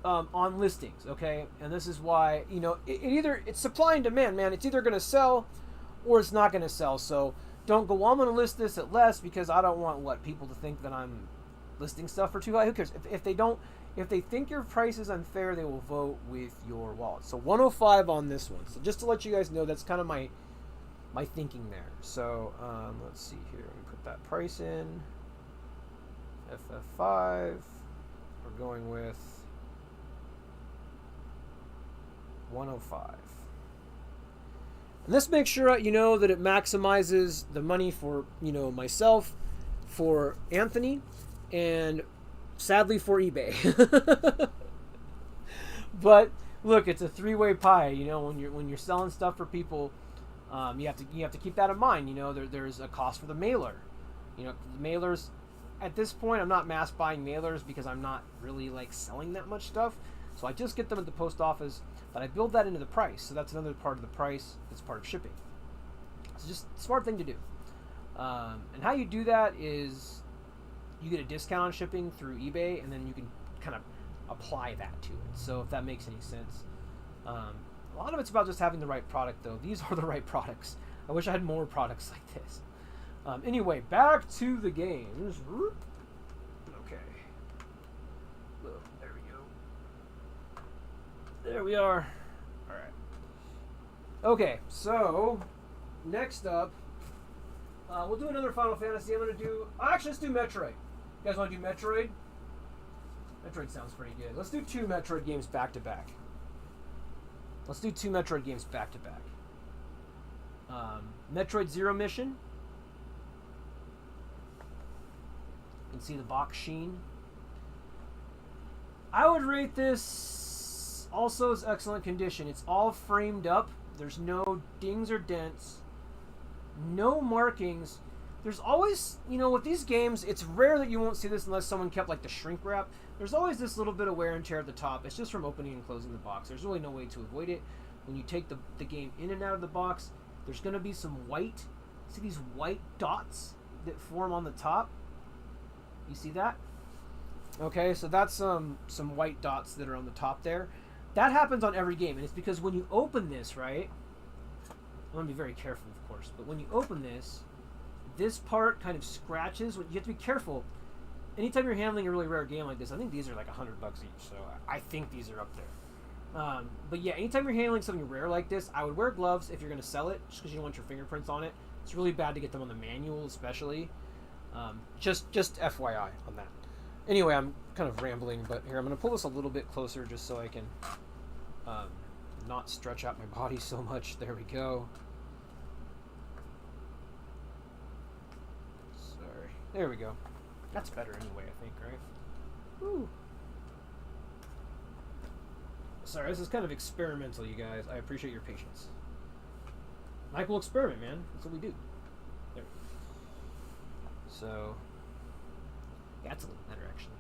Speaker 1: on listings, okay? And this is why, you know, it's supply and demand, man. It's either going to sell or it's not going to sell. So don't go, well, I'm going to list this at less because I don't want people to think that I'm listing stuff for too high. Who cares? If they think your price is unfair, they will vote with your wallet. So 105 on this one. So just to let you guys know, that's kind of my thinking there. So let's see here. Let me put that price in. FF5. We're going with 105. And let's make sure you know that it maximizes the money for, you know, myself, for Anthony, and sadly for eBay. But look, it's a three-way pie. You know, when you're selling stuff for people, you have to keep that in mind. You know, there's a cost for the mailer. You know, the mailers. At this point, I'm not mass buying mailers because I'm not really like selling that much stuff. So I just get them at the post office, but I build that into the price. So that's another part of the price. It's part of shipping. It's just a smart thing to do. And how you do that is you get a discount on shipping through eBay, and then you can kind of apply that to it. So if that makes any sense. A lot of it's about just having the right product, though. These are the right products. I wish I had more products like this. Anyway, back to the games. Okay. There we go. There we are. All right. Okay, so next up, we'll do another Final Fantasy. Actually, let's do Metroid. You guys want to do Metroid? Metroid sounds pretty good. Let's do 2 Metroid games back to back. Metroid Zero Mission. You can see the box sheen. I would rate this also as excellent condition. It's all framed up. There's no dings or dents. No markings. There's always, you know, with these games, it's rare that you won't see this unless someone kept like the shrink wrap. There's always this little bit of wear and tear at the top. It's just from opening and closing the box. There's really no way to avoid it. When you take the game in and out of the box, there's going to be some white. See these white dots? that form on the top. You see that? Okay, so that's some white dots that are on the top there. That happens on every game, and it's because when you open this, right? I want to be very careful, of course, but when you open this part kind of scratches. You have to be careful. Anytime you're handling a really rare game like this, I think these are like $100 each, so I think these are up there. But yeah, anytime you're handling something rare like this, I would wear gloves if you're going to sell it, just because you don't want your fingerprints on it. It's really bad to get them on the manual, especially. Just FYI on that. Anyway, I'm kind of rambling, but here, I'm going to pull this a little bit closer just so I can not stretch out my body so much. There we go. Sorry. There we go. That's better anyway, I think, right? Woo. Sorry, this is kind of experimental, you guys. I appreciate your patience. Mike will experiment, man. That's what we do. There. So, yeah, that's a little better, actually.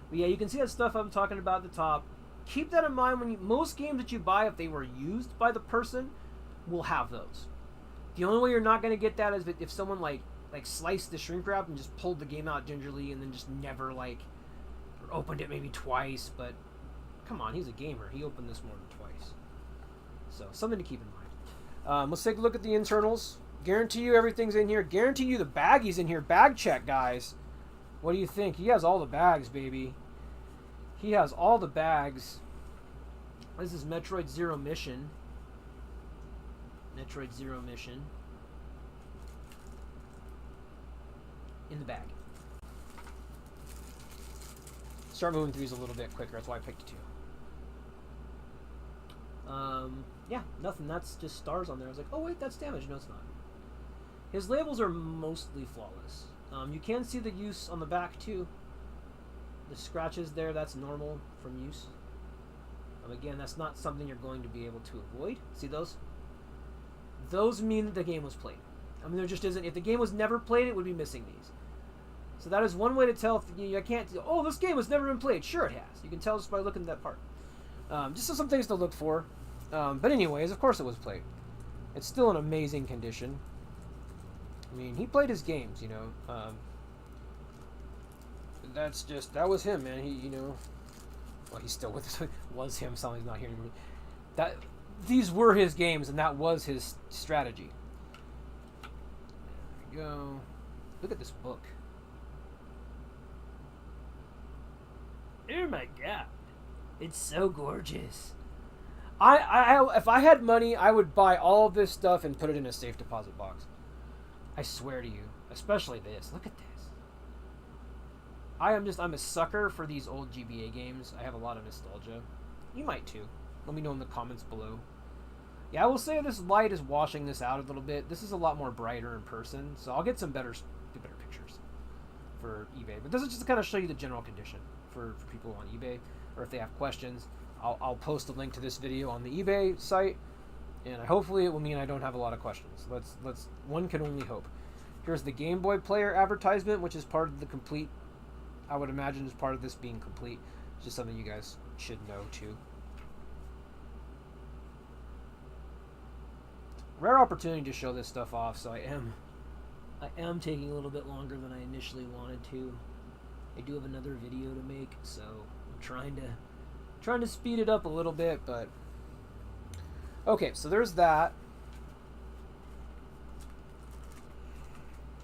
Speaker 1: But yeah, you can see that stuff I'm talking about at the top. Keep that in mind when most games that you buy, if they were used by the person, will have those. The only way you're not going to get that is if someone like sliced the shrink wrap and just pulled the game out gingerly and then just never or opened it maybe twice. But come on, he's a gamer. He opened this more than twice. So something to keep in mind. Let's take a look at the internals. Guarantee you everything's in here. Guarantee you the baggies in here. Bag check, guys. What do you think? He has all the bags, baby. He has all the bags. This is Metroid Zero Mission. Metroid Zero Mission. In the bag. Start moving through these a little bit quicker. That's why I picked two. Yeah, nothing. That's just stars on there. I was like, oh wait, that's damage. No, it's not. His labels are mostly flawless. You can see the use on the back too. The scratches there, that's normal from use. Again, that's not something you're going to be able to avoid. See those? Those mean that the game was played. I mean, there just isn't. If the game was never played, it would be missing these. So that is one way to tell. I can't. Oh, this game has never been played. Sure, it has. You can tell just by looking at that part. Just some things to look for. But anyways, of course it was played. It's still in amazing condition. I mean, he played his games, you know. That was him, man. He, well, he's still with us. Was him. Something's not here anymore. These were his games, and that was his strategy. There we go. Look at this book. Oh my god, it's so gorgeous. If I had money, I would buy all of this stuff and put it in a safe deposit box. I swear to you, especially this. Look at this. I'm a sucker for these old GBA games. I have a lot of nostalgia. You might too. Let me know in the comments below. Yeah, I will say this light is washing this out a little bit. This is a lot more brighter in person, so I'll get some better pictures for eBay. But this is just to kind of show you the general condition for people on eBay, or if they have questions. I'll post a link to this video on the eBay site, and hopefully it will mean I don't have a lot of questions. One can only hope. Here's the Game Boy Player advertisement, which is part of the complete. I would imagine is part of this being complete. It's just something you guys should know too. Rare opportunity to show this stuff off, so I am taking a little bit longer than I initially wanted to. I do have another video to make, so I'm trying to speed it up a little bit, but okay, so there's that.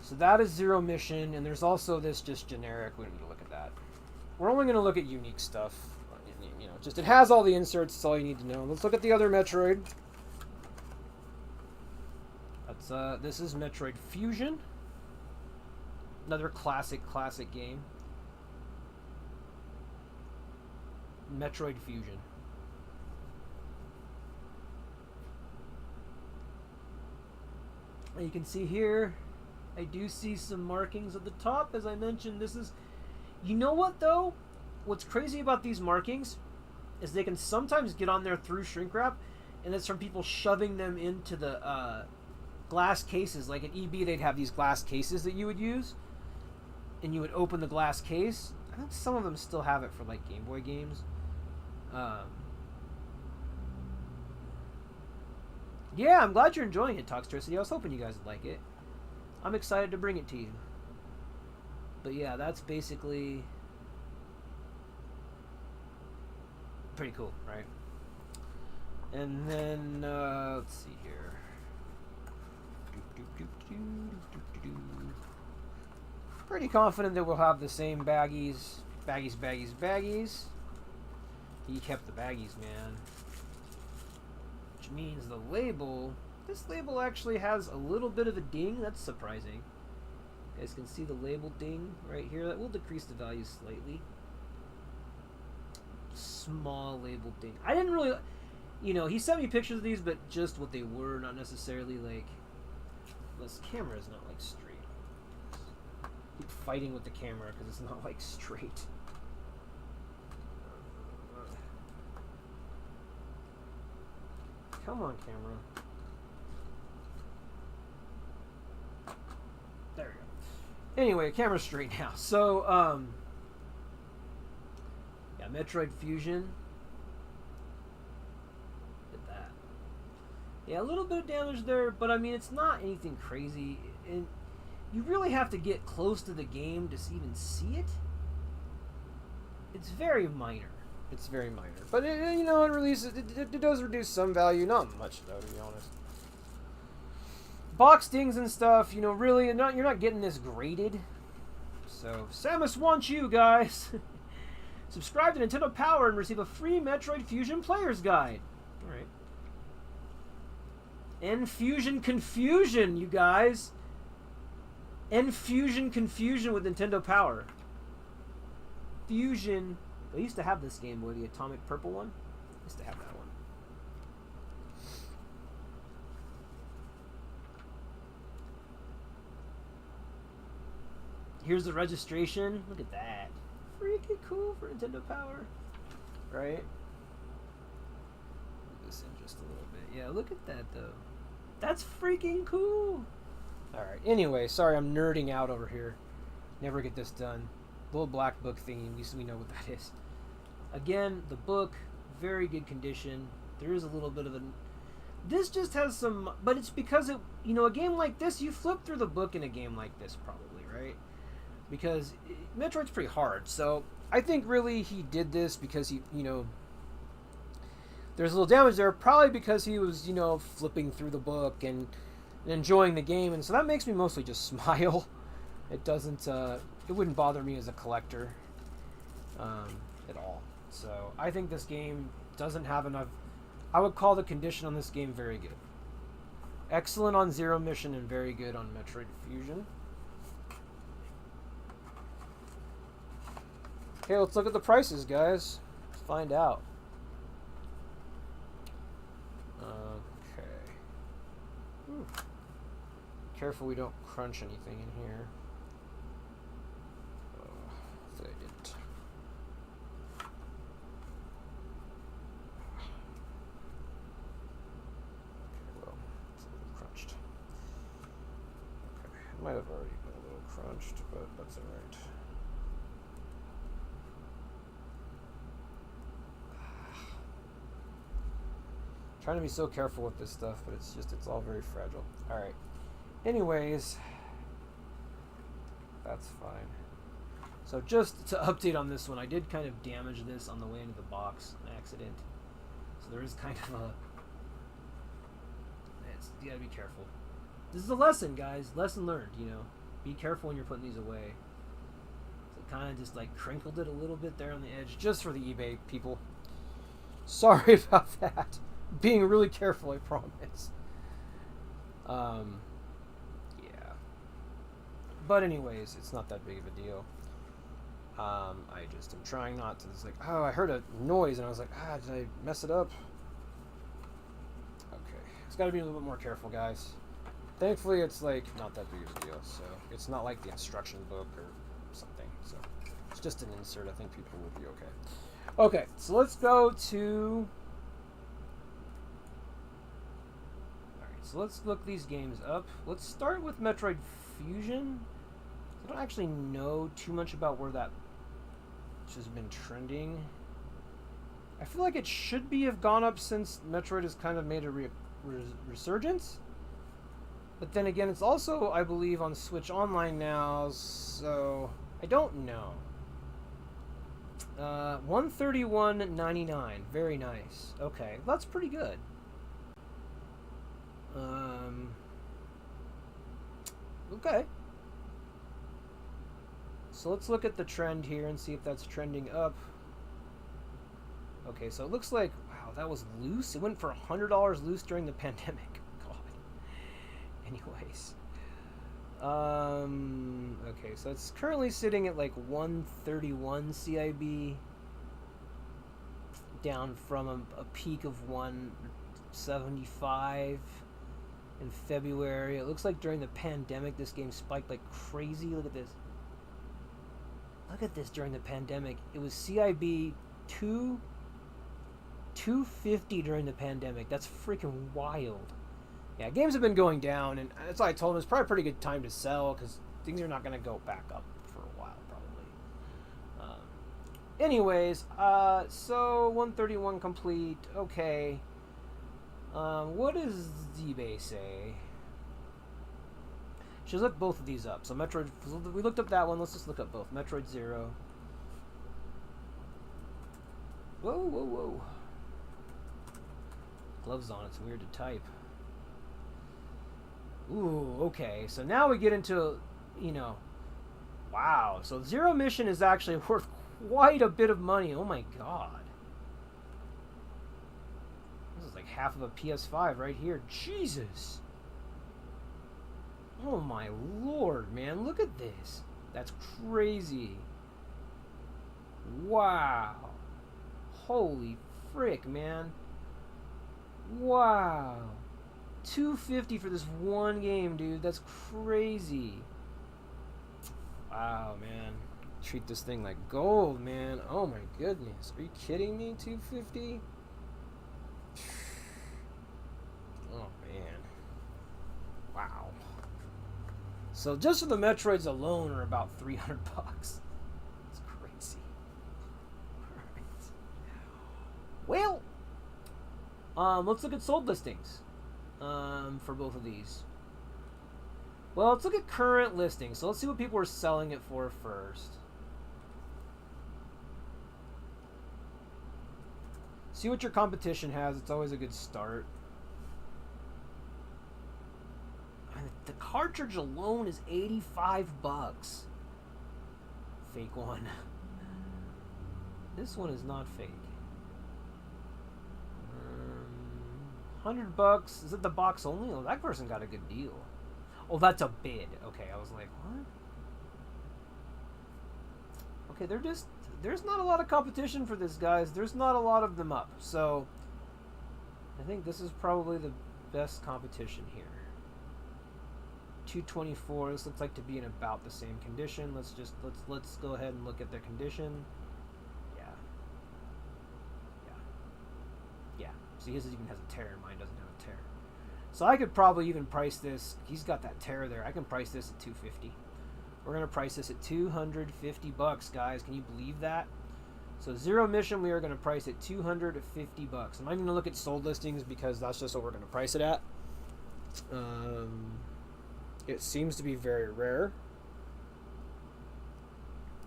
Speaker 1: So that is Zero Mission, and there's also this just generic. We don't need to look at that. We're only going to look at unique stuff. Just it has all the inserts. That's all you need to know. Let's look at the other Metroid. This is Metroid Fusion. Another classic game. Metroid Fusion. And you can see here, I do see some markings at the top. As I mentioned, this is... You know what, though? What's crazy about these markings is they can sometimes get on there through shrink wrap, and it's from people shoving them into the glass cases. Like at EB, they'd have these glass cases that you would use, and you would open the glass case. I think some of them still have it for like Game Boy games. Yeah, I'm glad you're enjoying it, Toxtricity. I was hoping you guys would like it. I'm excited to bring it to you. But yeah, that's basically pretty cool, right? And then let's see here. Pretty confident that we'll have the same baggies. He kept the baggies, man. Which means the label, this label actually has a little bit of a ding. That's surprising. You guys can see the label ding right here. That will decrease the value slightly. Small label ding. I didn't really, you know, he sent me pictures of these, but just what they were, not necessarily like, this camera is not like straight. Keep fighting with the camera because it's not like straight. Come on, camera. There we go. Anyway, camera's straight now. So, yeah, Metroid Fusion. Look at that. Yeah, a little bit of damage there, but I mean, it's not anything crazy. And you really have to get close to the game to even see it. It's very minor. It's very minor. But, you know, it releases, it does reduce some value. Not much, though, to be honest. Box dings and stuff, you know, really, you're not getting this graded. So, Samus wants you, guys. Subscribe to Nintendo Power and receive a free Metroid Fusion Player's Guide. Alright. N-Fusion Confusion, you guys. N-Fusion Confusion with Nintendo Power. Fusion. I used to have this Game Boy, the Atomic Purple one. I used to have that one. Here's the registration. Look at that. Freaking cool for Nintendo Power. Right? Move this in just a little bit. Yeah, look at that, though. That's freaking cool. Alright, anyway, sorry I'm nerding out over here. Never get this done. Little black book theme, at least we know what that is. Again, the book, very good condition. There is a little bit of a... This just has some... But it's because, it, you know, a game like this, you flip through the book in a game like this, probably, right? Because Metroid's pretty hard, so I think really he did this because he, you know... There's a little damage there, probably because he was, you know, flipping through the book and enjoying the game, and so that makes me mostly just smile. It doesn't, it wouldn't bother me as a collector at all. So I think this game doesn't have enough. I would call the condition on this game very good. Excellent on Zero Mission and very good on Metroid Fusion. Okay, let's look at the prices, guys. Let's find out. Okay. Ooh. Careful we don't crunch anything in here. Hopefully I didn't. Okay, well, it's a little crunched. Okay, it might have already been a little crunched, but that's alright. Trying to be so careful with this stuff, but it's all very fragile. Alright. Anyways, that's fine. So just to update on this one, I did kind of damage this on the way into the box, an accident. So there is kind of a... you gotta be careful. This is a lesson, guys. Lesson learned, you know. Be careful when you're putting these away. So it kind of just like crinkled it a little bit there on the edge, just for the eBay people. Sorry about that. Being really careful, I promise. Yeah. But anyways, it's not that big of a deal. I just am trying not to. It's like, oh, I heard a noise, and I was like, did I mess it up? Okay. It's got to be a little bit more careful, guys. Thankfully, it's like not that big of a deal, so it's not like the instruction book or something. So it's just an insert. I think people will be okay. Okay, so let's go to... Alright, so let's look these games up. Let's start with Metroid Fusion. I don't actually know too much about where that has been trending. I feel like it should have gone up since Metroid has kind of made a resurgence. But then again, it's also, I believe, on Switch Online now, so... I don't know. 131.99. Very nice. Okay, that's pretty good. Okay. So let's look at the trend here and see if that's trending up. Okay, so it looks like, wow, that was loose. It went for $100 loose during the pandemic. God. Anyways. Okay, so it's currently sitting at like 131 CIB, down from a peak of 175 in February. It looks like during the pandemic this game spiked like crazy. Look at this. Look at this during the pandemic. It was CIB 250 during the pandemic. That's freaking wild. Yeah, games have been going down, and that's why I told him it's probably a pretty good time to sell, because things are not going to go back up for a while, probably. Anyways, so 131 complete. Okay. What does eBay say? Should look both of these up. So Metroid, we looked up that one. Let's just look up both. Metroid Zero. Whoa, whoa, whoa. Gloves on. It's weird to type. Ooh, okay. So now we get into, you know, wow. So Zero Mission is actually worth quite a bit of money. Oh my god. This is like half of a PS5 right here. Jesus. Oh my lord, man. Look at this. That's crazy. Wow. Holy frick, man. Wow. $250 for this one game, dude. That's crazy. Wow, man. Treat this thing like gold, man. Oh my goodness. Are you kidding me? $250? Oh man. Wow. So just for the Metroids alone are about $300. It's crazy. Alright. Well, let's look at sold listings. For both of these. Well, let's look at current listings. So let's see what people are selling it for first. See what your competition has. It's always a good start. The cartridge alone is $85. Fake one. This one is not fake. $100. Is it the box only? Oh, that person got a good deal. Oh, that's a bid. Okay, I was like, what? Okay, there's not a lot of competition for this, guys. There's not a lot of them up. So, I think this is probably the best competition here. 224. This looks like to be in about the same condition. Let's go ahead and look at their condition. Yeah. See, his even has a tear. Mine doesn't have a tear. So I could probably even price this. He's got that tear there. I can price this at $250. We're gonna price this at $250, guys. Can you believe that? So Zero Mission, we are gonna price at $250. I'm not even gonna look at sold listings because that's just what we're gonna price it at. It seems to be very rare,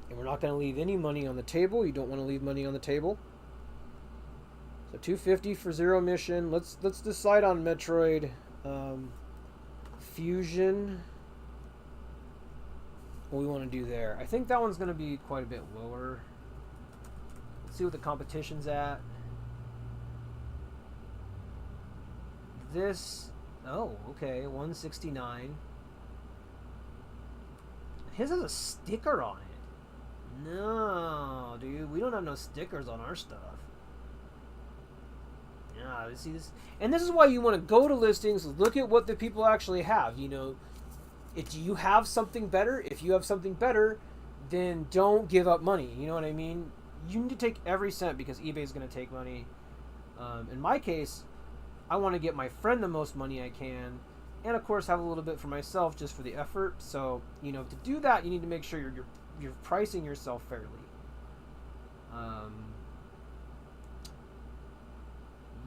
Speaker 1: and we're not gonna leave any money on the table. You don't want to leave money on the table. So $250 for Zero Mission. Let's decide on Metroid Fusion. What we want to do there. I think that one's going to be quite a bit lower. Let's see what the competition's at. This, oh, okay, $169. His has a sticker on it. No, dude, we don't have no stickers on our stuff. Yeah, see this, and this is why you want to go to listings, look at what the people actually have. You know, if you have something better, then don't give up money. You know what I mean? You need to take every cent because eBay is going to take money. In my case, I want to get my friend the most money I can, and of course have a little bit for myself just for the effort. So you know, to do that, you need to make sure you're pricing yourself fairly.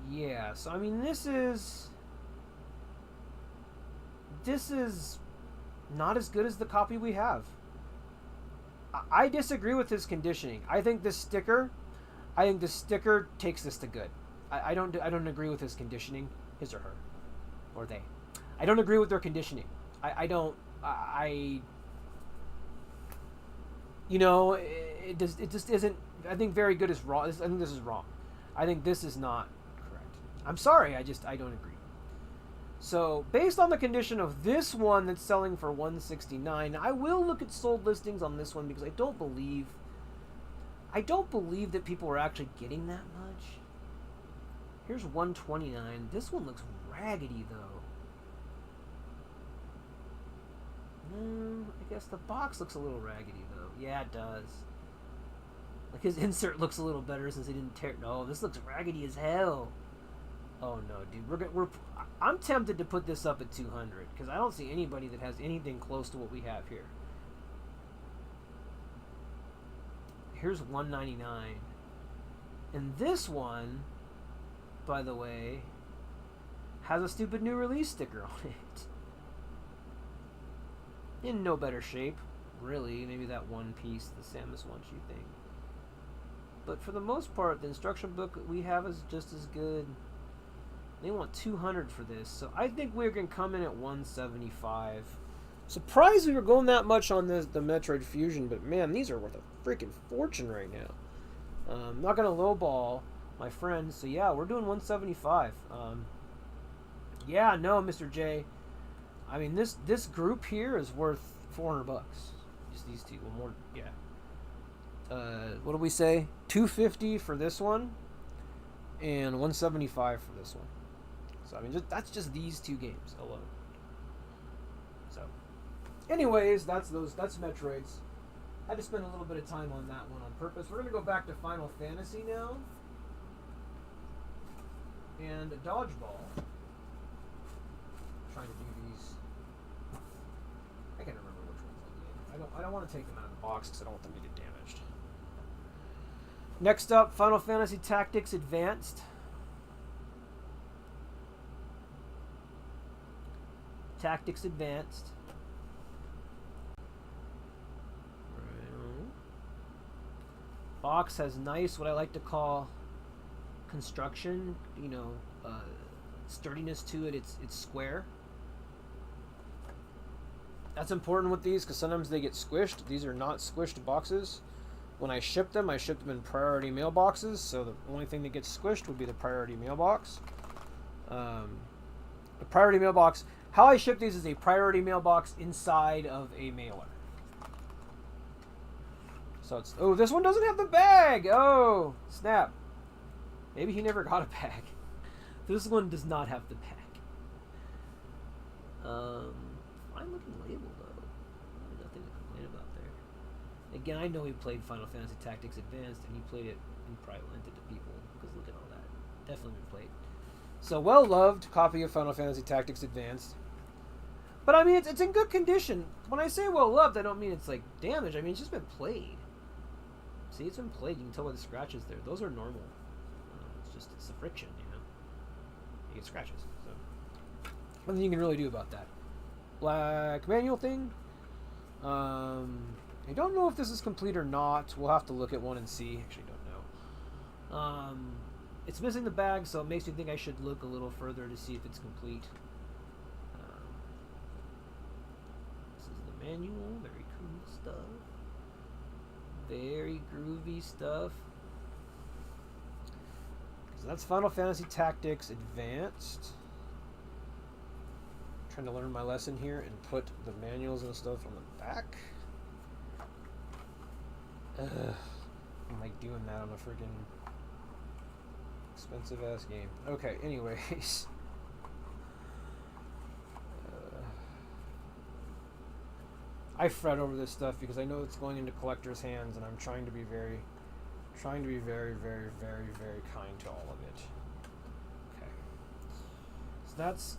Speaker 1: Yeah, so I mean, this is not as good as the copy we have. I disagree with his conditioning. I think this sticker takes this to good. I don't agree with his conditioning, his or her, or they. I don't agree with their conditioning. You know, it just isn't. I think very good is wrong. I think this is wrong. I think this is not correct. I'm sorry. I don't agree. So based on the condition of this one that's selling for $169, I will look at sold listings on this one because I don't believe that people are actually getting that much. Here's $129. This one looks raggedy though. I guess the box looks a little raggedy though. Yeah, it does. Like his insert looks a little better since he didn't tear. No, this looks raggedy as hell. Oh no, dude. I'm tempted to put this up at 200 because I don't see anybody that has anything close to what we have here. Here's $199, and this one, by the way, has a stupid new release sticker on it. In no better shape, really. Maybe that one piece, the Samus One-Shoe thing. But for the most part, the instruction book we have is just as good. They want 200 for this, so I think we're going to come in at 175. Surprised we were going that much on the Metroid Fusion, but man, these are worth a freaking fortune right now. I'm not going to lowball my friends, so yeah, we're doing 175. Yeah, no, Mr. J. I mean, this group here is worth $400. Just these two. Well, more, yeah. What do we say? 250 for this one, and 175 for this one. So I mean, that's just these two games alone. So, anyways, that's Metroids. I had to spend a little bit of time on that one on purpose. We're gonna go back to Final Fantasy now, and a dodgeball. I'm trying to do these. I can't remember which ones I did. I don't want to take them out of the box because I don't want them to get damaged. Next up, Final Fantasy Tactics Advanced. Tactics Advanced. Box has nice, what I like to call construction. You know, sturdiness to it. It's square. That's important with these because sometimes they get squished. These are not squished boxes. When I ship them in priority mailboxes, so the only thing that gets squished would be the priority mailbox. The priority mailbox, how I ship these is a priority mailbox inside of a mailer. So it's, oh, this one doesn't have the bag! Oh, snap. Maybe he never got a bag. This one does not have the bag. Fine looking label though. Nothing to complain about there. Again, I know he played Final Fantasy Tactics Advanced, and he played it in private, lent it to people, because look at all that. Definitely been played. So, well-loved copy of Final Fantasy Tactics Advanced. But, I mean, it's in good condition. When I say well-loved, I don't mean it's, like, damaged. I mean, it's just been played. See, it's been played. You can tell by the scratches there. Those are normal. It's the friction, you know? You get scratches, so. Nothing you can really do about that. Black manual thing. I don't know if this is complete or not. We'll have to look at one and see. Actually, don't know. It's missing the bag, so it makes me think I should look a little further to see if it's complete. This is the manual. Very cool stuff. Very groovy stuff. So that's Final Fantasy Tactics Advanced. Trying to learn my lesson here and put the manuals and stuff on the back. I'm like doing that on a freaking expensive ass game. Okay, anyways. I fret over this stuff because I know it's going into collectors' hands, and I'm trying to be very, very, very, very kind to all of it. Okay. So that's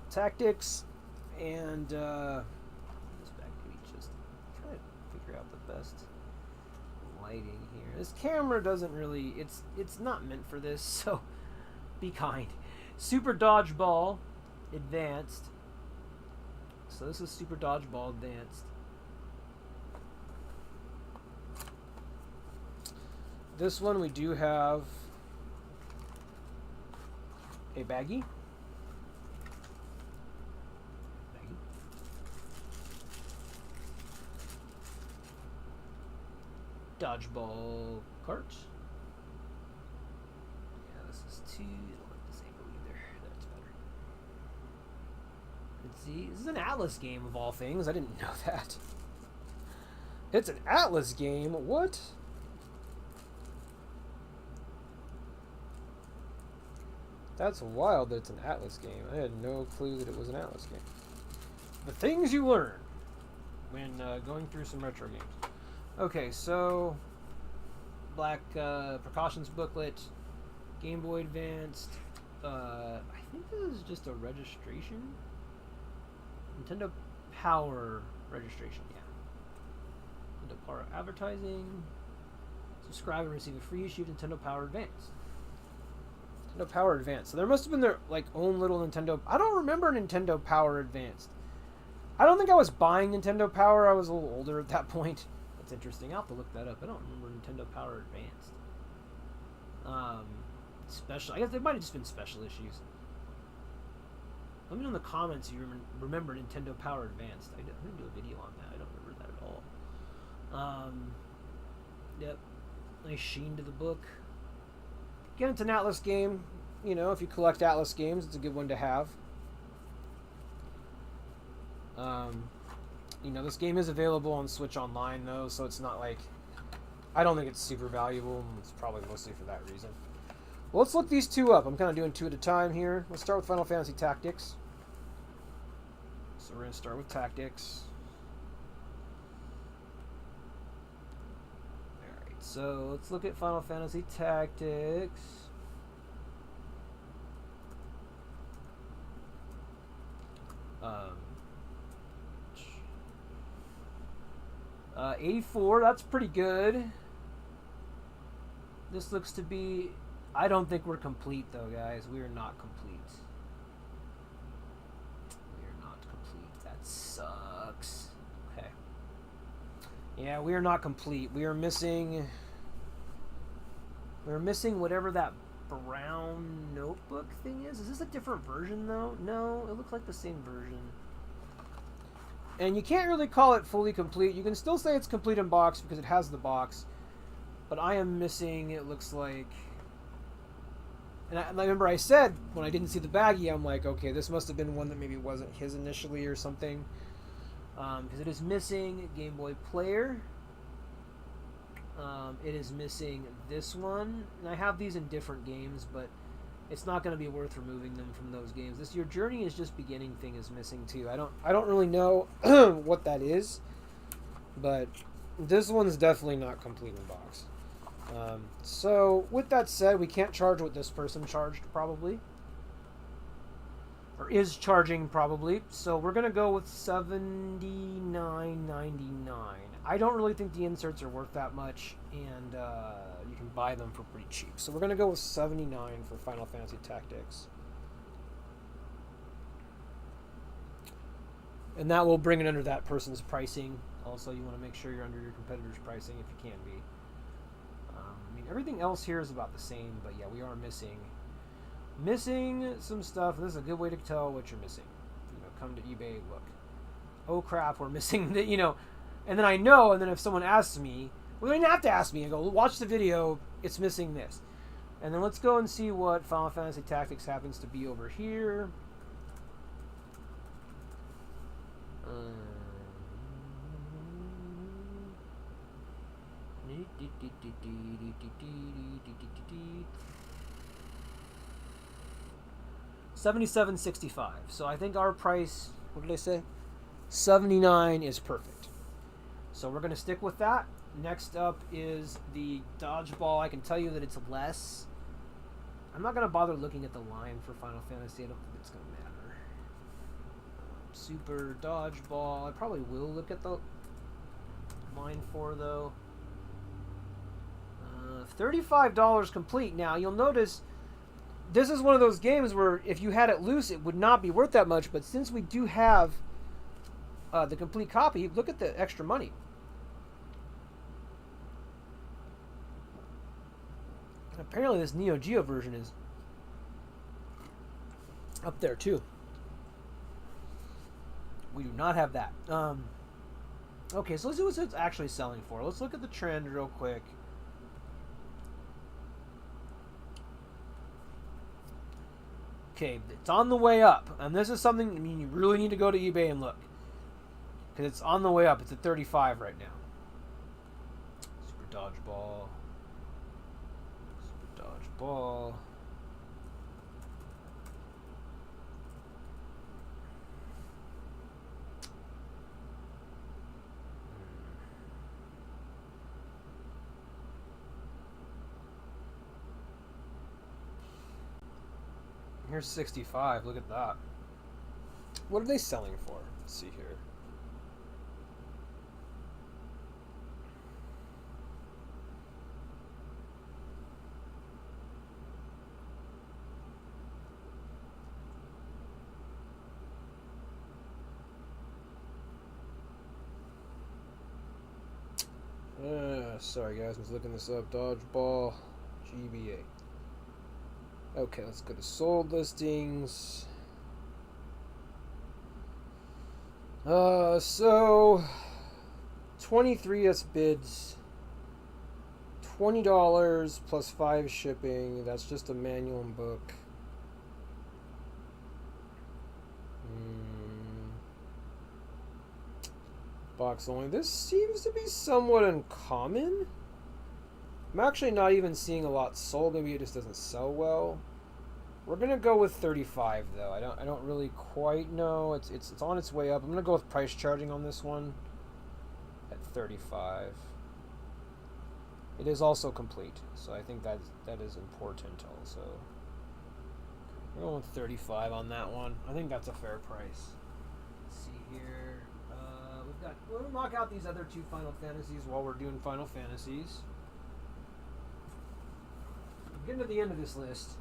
Speaker 1: Tactics, and this back maybe just trying to figure out the best lighting here. This camera doesn't really, it's not meant for this, so be kind. Super Dodgeball Advanced. So this is Super Dodgeball Advanced. This one we do have a baggie. Dodgeball cart. Yeah, this is too. I don't like this angle either. That's better. Let's see. This is an Atlas game of all things. I didn't know that. It's an Atlas game. What? That's wild that it's an Atlas game. I had no clue that it was an Atlas game. The things you learn when going through some retro games. Okay, so black precautions booklet, Game Boy Advanced. I think this is just a registration. Nintendo Power registration, yeah. Nintendo Power advertising. Subscribe and receive a free issue of Nintendo Power Advanced. Nintendo Power Advanced. So there must have been their like own little Nintendo. I don't remember Nintendo Power Advanced. I don't think I was buying Nintendo Power. I was a little older at that point. That's interesting. I'll have to look that up. I don't remember Nintendo Power Advanced. Special. I guess they might have just been special issues. Let me know in the comments if you remember Nintendo Power Advanced. I didn't do a video on that. I don't remember that at all. Yep. Nice sheen to the book. Again, it's an Atlas game. You know, if you collect Atlas games, it's a good one to have. You know, this game is available on Switch Online, though, so it's not like... I don't think it's super valuable. It's probably mostly for that reason. Well, let's look these two up. I'm kind of doing two at a time here. Let's start with Final Fantasy Tactics. So we're going to start with Tactics. Alright, so let's look at Final Fantasy Tactics. 84, that's pretty good. This looks to be... I don't think we're complete, though, guys. We are not complete. We are not complete. That sucks. Okay. Yeah, we are not complete. We are missing... We're missing whatever that brown notebook thing is. Is this a different version, though? No, it looks like the same version. And you can't really call it fully complete. You can still say it's complete in box because it has the box. But I am missing, it looks like... And I remember I said, when I didn't see the baggie, I'm like, okay, this must have been one that maybe wasn't his initially or something. Because it is missing Game Boy Player. It is missing this one. And I have these in different games, but it's not going to be worth removing them from those games. This Your Journey is Just Beginning thing is missing too. I don't really know what that is, but this one's definitely not complete in box. So with that said, we can't charge what this person charged probably, or is charging probably. So we're gonna go with $79.99. I don't really think the inserts are worth that much, and you can buy them for pretty cheap. So we're gonna go with $79 for Final Fantasy Tactics, and that will bring it under that person's pricing. Also, you want to make sure you're under your competitor's pricing if you can be. I mean, everything else here is about the same, but yeah, we are missing some stuff. This is a good way to tell what you're missing. You know, come to eBay, look. Oh crap, we're missing the, you know, and then I know, and then if someone asks me, well, they didn't have to ask me. I go, watch the video. It's missing this, and then let's go and see what Final Fantasy Tactics happens to be over here. $77.65. So I think our price, what did I say? $79 is perfect. So we're going to stick with that. Next up is the dodgeball. I can tell you that it's less. I'm not going to bother looking at the line for Final Fantasy. I don't think it's going to matter. Super dodgeball. I probably will look at the line for, though. $35 complete. Now, you'll notice this is one of those games where if you had it loose, it would not be worth that much. But since we do have the complete copy, look at the extra money. Apparently this Neo Geo version is up there too. We do not have that. Okay, so let's see what it's actually selling for. Let's look at the trend real quick. Okay, it's on the way up. And this is something, I mean, you really need to go to eBay and look. Because it's on the way up. It's at 35 right now. Super Dodgeball. Super Dodgeball. Here's 65. Look at that. What are they selling for? Let's see here. Sorry guys, I was looking this up. Dodgeball GBA. Okay, let's go to sold listings. So 23S bids, $20 plus 5 shipping. That's just a manual and book. Box only. This seems to be somewhat uncommon. I'm actually not even seeing a lot sold. Maybe it just doesn't sell well. We're gonna go with 35 though. I don't really quite know. It's on its way up. I'm gonna go with price charging on this one at 35. It is also complete, so I think that is important also. We're going with 35 on that one. I think that's a fair price. Let's see here. We're gonna knock out these other two Final Fantasies while we're doing Final Fantasies. Getting to the end of this list,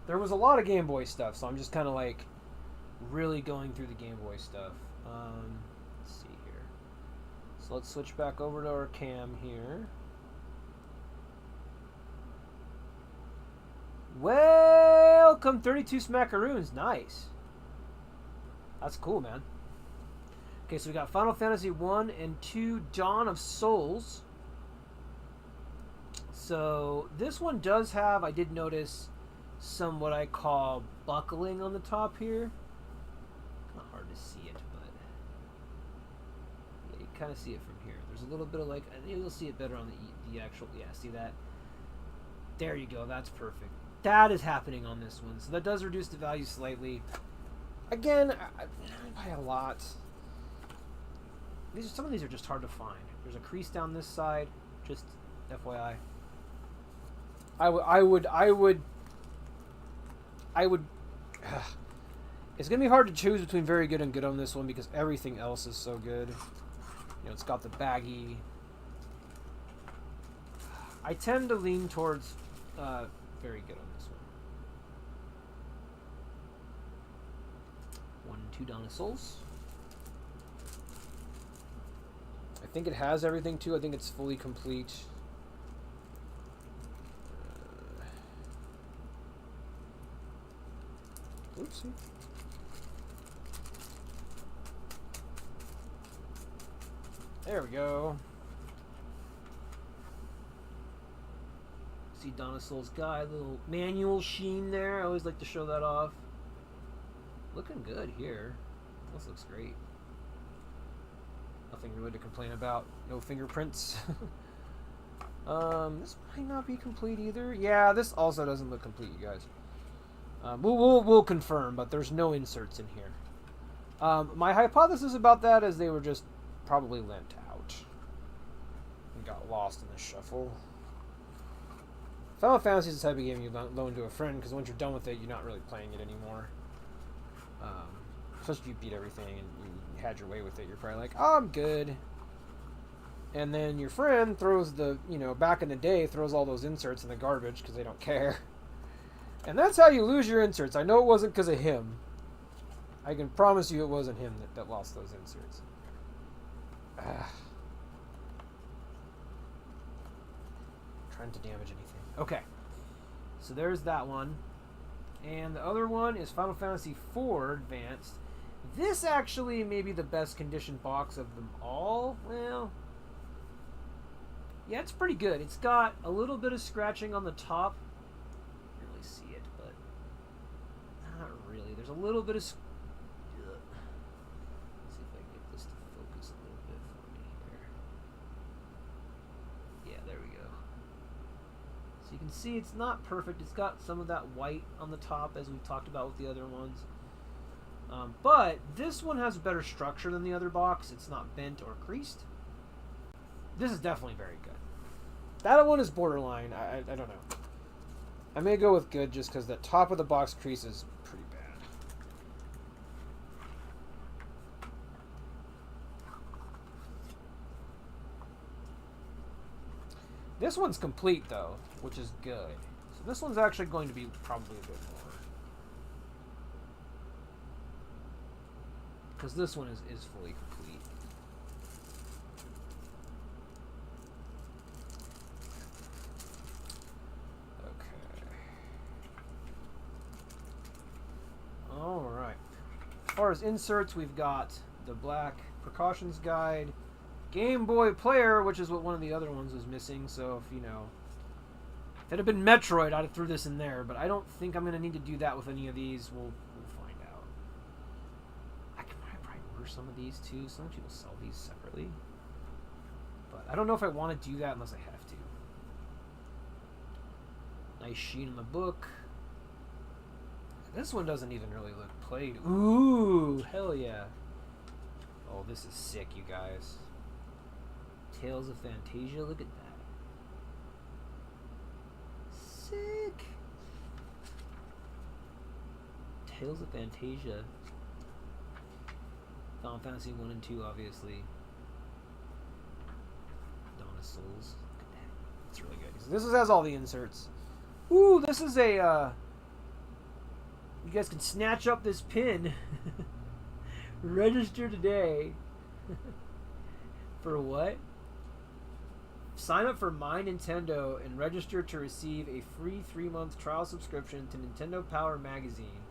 Speaker 1: there was a lot of Game Boy stuff, so I'm just kind of like really going through the Game Boy stuff. Let's see here. So let's switch back over to our cam here. Welcome, 32 Smackaroons. Nice. That's cool, man. Okay, so we got Final Fantasy 1 and 2 Dawn of Souls. So this one does have, I did notice, some what I call buckling on the top here. Not hard to see it, but yeah, you kind of see it from here. There's a little bit of like, I think you'll see it better on the actual, yeah, see that? There you go, that's perfect. That is happening on this one. So that does reduce the value slightly. Again, I buy a lot. Some of these are just hard to find. There's a crease down this side, just FYI. I would. It's gonna be hard to choose between very good and good on this one because everything else is so good. You know, it's got the baggy. I tend to lean towards very good on this one. 1 and 2 Dawn of Souls. I think it has everything too. I think it's fully complete. Oopsie. There we go. See Dawn of Souls guy, little manual sheen there. I always like to show that off. Looking good here. This looks great. Nothing really to complain about. No fingerprints. This might not be complete either. Yeah, this also doesn't look complete, you guys. We'll confirm, but there's no inserts in here. My hypothesis about that is they were just probably lent out and got lost in the shuffle. Final Fantasy is the type of game you loan to a friend because once you're done with it, you're not really playing it anymore. Especially if you beat everything and you had your way with it, you're probably like, oh, I'm good. And then your friend throws the, back in the day, throws all those inserts in the garbage because they don't care. And that's how you lose your inserts. I know it wasn't because of him. I can promise you it wasn't him that lost those inserts. Trying to damage anything. Okay. So there's that one. And the other one is Final Fantasy IV Advanced. This actually may be the best conditioned box of them all. Well, yeah, it's pretty good. It's got a little bit of scratching on the top. You can't really see it, but not really. There's a little bit of... Let's see if I can get this to focus a little bit for me here. Yeah, there we go. So you can see it's not perfect. It's got some of that white on the top, as we've talked about with the other ones. But this one has better structure than the other box. It's not bent or creased. This is definitely very good. That one is borderline. I don't know. I may go with good just because the top of the box crease is pretty bad. This one's complete though, which is good. So this one's actually going to be probably a bit more. Because this one is fully complete. Okay. Alright. As far as inserts, we've got the black precautions guide, Game Boy Player, which is what one of the other ones was missing, so if, you know, if it had been Metroid, I'd have threw this in there, but I don't think I'm going to need to do that with any of these. We'll find out. I can probably order some of these too. Some people sell these separately, but I don't know if I want to do that unless I have to. Nice sheen in the book. This one doesn't even really look played. Ooh, hell yeah. Oh, this is sick, you guys. Tales of Fantasia, look at that. Sick. Tales of Fantasia. Final Fantasy 1 and 2, obviously. Dawn of Souls. Look at that. It's really good. So this has all the inserts. Ooh, this is a, you guys can snatch up this pin. Register today. For what? Sign up for My Nintendo and register to receive a free 3-month trial subscription to Nintendo Power Magazine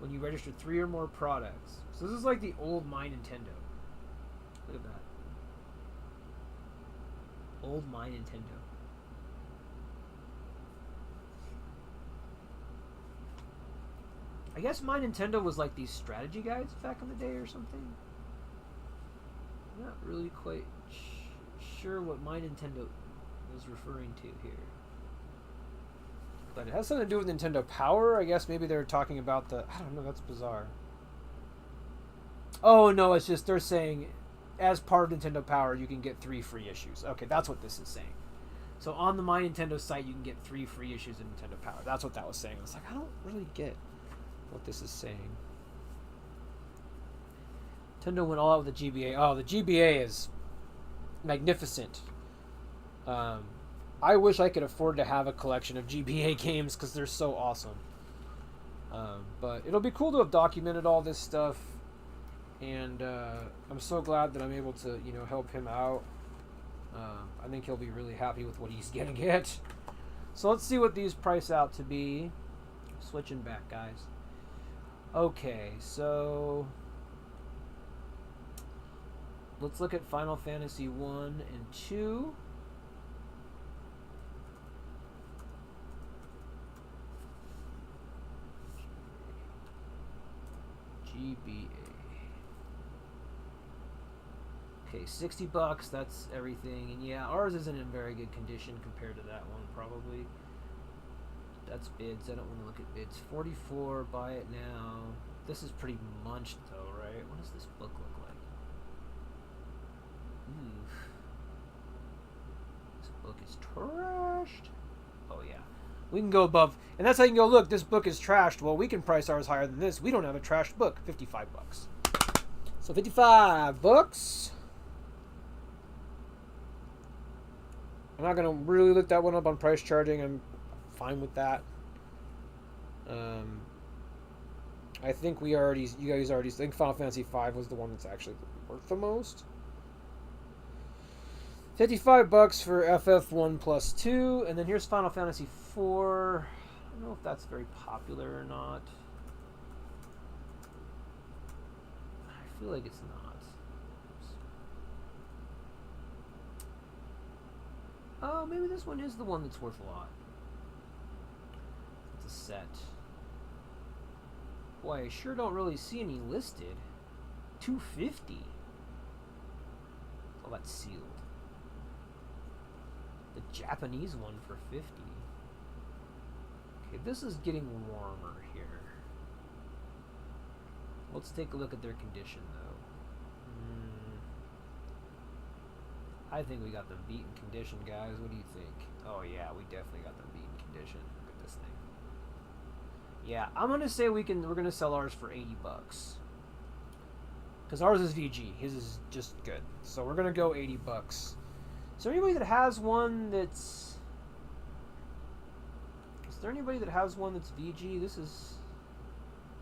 Speaker 1: when you register 3 or more products. So this is like the old My Nintendo. Look at that. Old My Nintendo. I guess My Nintendo was like these strategy guides back in the day or something. I'm not really quite sure what My Nintendo was referring to here. But it has something to do with Nintendo Power. I guess maybe they're talking about the... I don't know, that's bizarre. Oh, no, it's just they're saying as part of Nintendo Power, you can get 3 free issues. Okay, that's what this is saying. So on the My Nintendo site, you can get 3 free issues of Nintendo Power. That's what that was saying. It's like, I don't really get what this is saying. Nintendo went all out with the GBA. Oh, the GBA is magnificent. I wish I could afford to have a collection of GBA games because they're so awesome. But it'll be cool to have documented all this stuff, and I'm so glad that I'm able to, you know, help him out. I think he'll be really happy with what he's gonna get. So let's see what these price out to be. Switching back, guys. Okay, so let's look at Final Fantasy 1 and 2. GBA. Okay, $60, that's everything. And yeah, ours isn't in very good condition compared to that one, probably. That's bids. I don't want to look at bids. 44, buy it now. This is pretty munched though, right? What does this book look like? Oof. This book is trashed. Oh yeah. We can go above, and that's how you can go, look, this book is trashed. Well, we can price ours higher than this. We don't have a trashed book. $55. So $55. I'm not going to really look that one up on price charging. I'm fine with that. I think you guys already think Final Fantasy V was the one that's actually worth the most. $55 for FF1+2, and then here's Final Fantasy IV. I don't know if that's very popular or not. I feel like it's not. Oh, maybe this one is the one that's worth a lot. It's a set. Boy, I sure don't really see any listed. $250. Oh, that's sealed. The Japanese one for $50. Okay, this is getting warmer here. Let's take a look at their condition, though. I think we got them beat in condition, guys. What do you think? Oh, yeah, we definitely got them beat in condition. Look at this thing. Yeah, I'm gonna say we're gonna sell ours for $80. Because ours is VG. His is just good. So we're gonna go $80. Is there anybody that has one that's... Is there anybody that has one that's VG? This is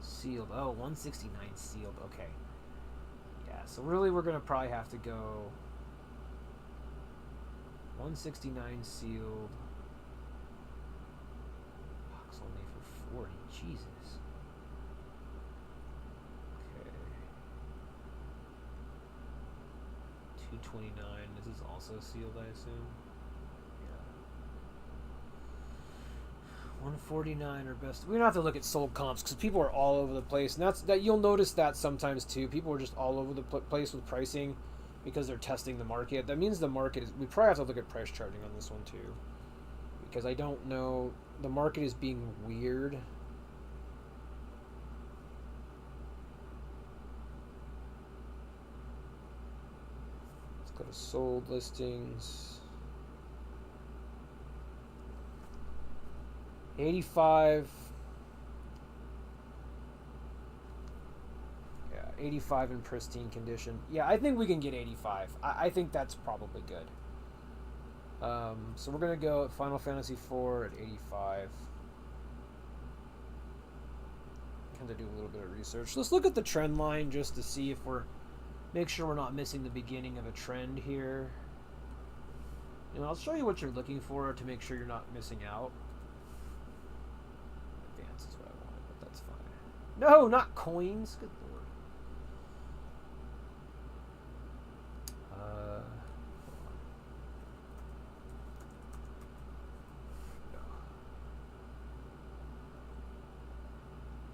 Speaker 1: sealed. Oh, 169 sealed. Okay. Yeah, so really we're gonna probably have to go 169 sealed. Box only for 40. Jesus. Okay. 229. This is also sealed, I assume. Yeah. 149 or best. We don't have to look at sold comps because people are all over the place, and that you'll notice that sometimes too. People are just all over the place with pricing because they're testing the market. That means the market is. We probably have to look at price charting on this one too, because I don't know. The market is being weird. Let's go to sold listings. 85. Yeah, 85 in pristine condition. Yeah, I think we can get 85. I think that's probably good. So we're gonna go at Final Fantasy IV at 85. Kind of do a little bit of research. Let's look at the trend line just to see if make sure we're not missing the beginning of a trend here. And I'll show you what you're looking for to make sure you're not missing out. Advance is what I wanted, but that's fine. No, not coins. Good lord.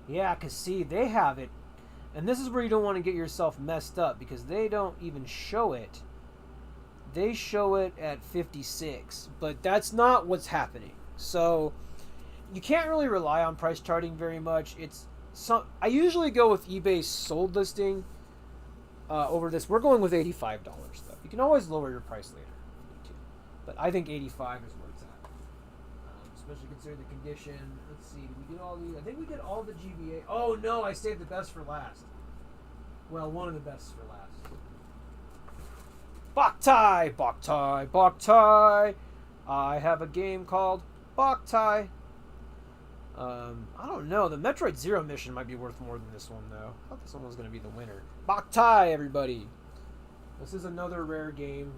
Speaker 1: Yeah, because see, they have it. And this is where you don't want to get yourself messed up, because they don't even show it. They show it at 56, but that's not what's happening. So you can't really rely on price charting very much. I usually go with eBay's sold listing over this. We're going with $85 though. You can always lower your price later, but I think 85 is where it's at. Especially considering the condition. Let's see, did we get all the... I think we did all the GBA. Oh no, I saved the best for last. Well, one of the best for last. Boktai! Boktai! Boktai! I have a game called Boktai. I don't know. The Metroid Zero mission might be worth more than this one, though. I thought this one was going to be the winner. Boktai, everybody! This is another rare game.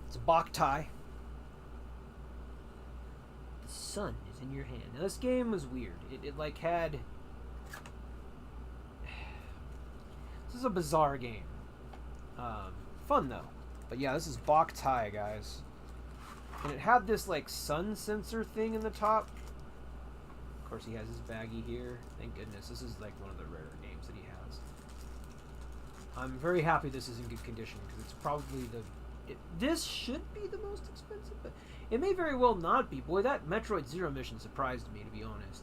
Speaker 1: It's Boktai. The sun is in your hand. Now, this game was weird. It like had... This is a bizarre game. Fun, though. But yeah, this is Boktai, guys. And it had this, like, sun sensor thing in the top. Of course, he has his baggie here. Thank goodness. This is, like, one of the rarer games that he has. I'm very happy this is in good condition, because it's probably this should be the most expensive, but it may very well not be. Boy, that Metroid Zero mission surprised me, to be honest.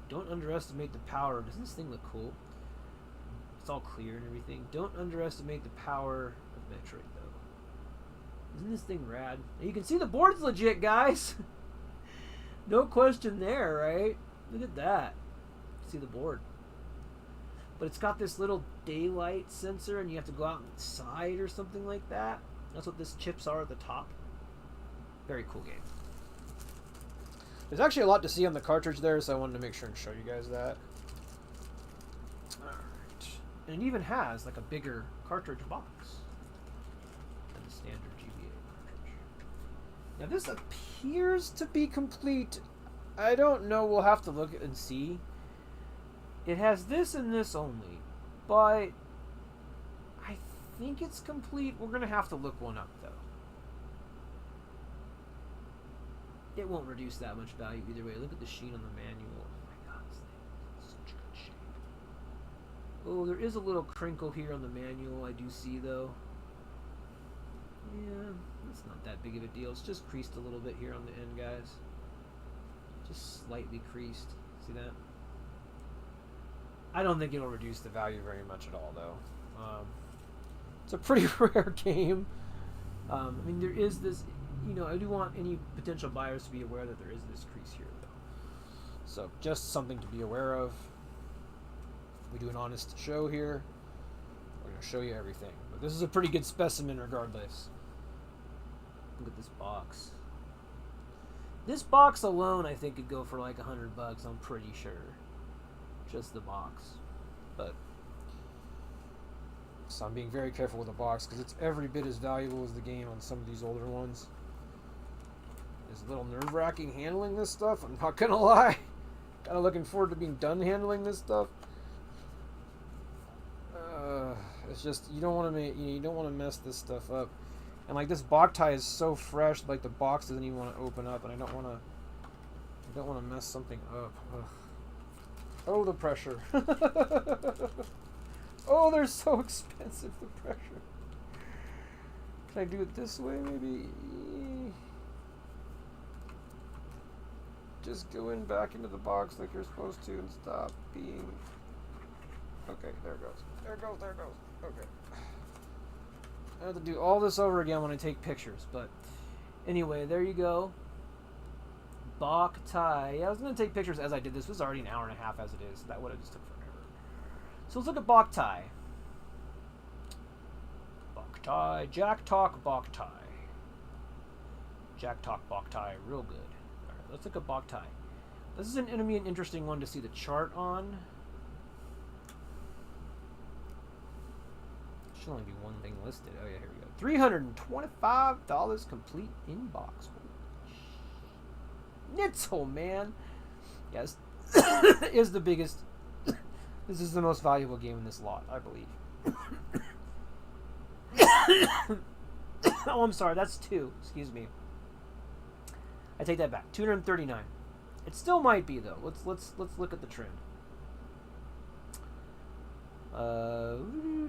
Speaker 1: Don't underestimate the power. Doesn't this thing look cool? It's all clear and everything. Don't underestimate the power of Metroid, though. Isn't this thing rad? And you can see the board's legit, guys. No question there, right? Look at that. See the board. But it's got this little daylight sensor, and you have to go out inside or something like that. That's what these chips are at the top. Very cool game. There's actually a lot to see on the cartridge there, so I wanted to make sure and show you guys that. And it even has like a bigger cartridge box than the standard GBA cartridge. Now this appears to be complete. I don't know, we'll have to look and see. It has this and this only, but I think it's complete. We're going to have to look one up though. It won't reduce that much value either way. Look at the sheen on the manual. Oh my god, this thing is such good shape. Oh, there is a little crinkle here on the manual I do see though. Yeah, it's not that big of a deal. It's just creased a little bit here on the end, guys. Just slightly creased. See that? I don't think it'll reduce the value very much at all, though. It's a pretty rare game. I mean, there is this, you know, I do want any potential buyers to be aware that there is this crease here, though. So, just something to be aware of. We do an honest show here. We're going to show you everything. But this is a pretty good specimen regardless. Look at this box. This box alone, I think, could go for like $100. I'm pretty sure. Just the box. But so I'm being very careful with the box because it's every bit as valuable as the game on some of these older ones. It's a little nerve-wracking handling this stuff. I'm not gonna lie. Kind of looking forward to being done handling this stuff. It's just you don't want to mess this stuff up. And like this Boktai is so fresh, like the box doesn't even want to open up, and I don't want to mess something up. Ugh. Oh, the pressure. Oh, they're so expensive, the pressure. Can I do it this way, maybe? Just go in back into the box like you're supposed to and stop being... Okay, there it goes. There it goes, there it goes. Okay. I have to do all this over again when I take pictures, but anyway, there you go. Boktai. Yeah, I was going to take pictures as I did this. This was already an hour and a half as it is. That would have just took forever. So let's look at Boktai. Boktai. Jack Talk Boktai. Jack Talk Boktai. Real good. Alright, let's look at Boktai. This is going to be an interesting one to see the chart on. Should only be one thing listed. Oh yeah, here we go. $325 complete in box. Nitzel, man. Yes, is the biggest. This is the most valuable game in this lot, I believe. Oh, I'm sorry. That's 2. Excuse me. I take that back. 239. It still might be though. Let's look at the trend.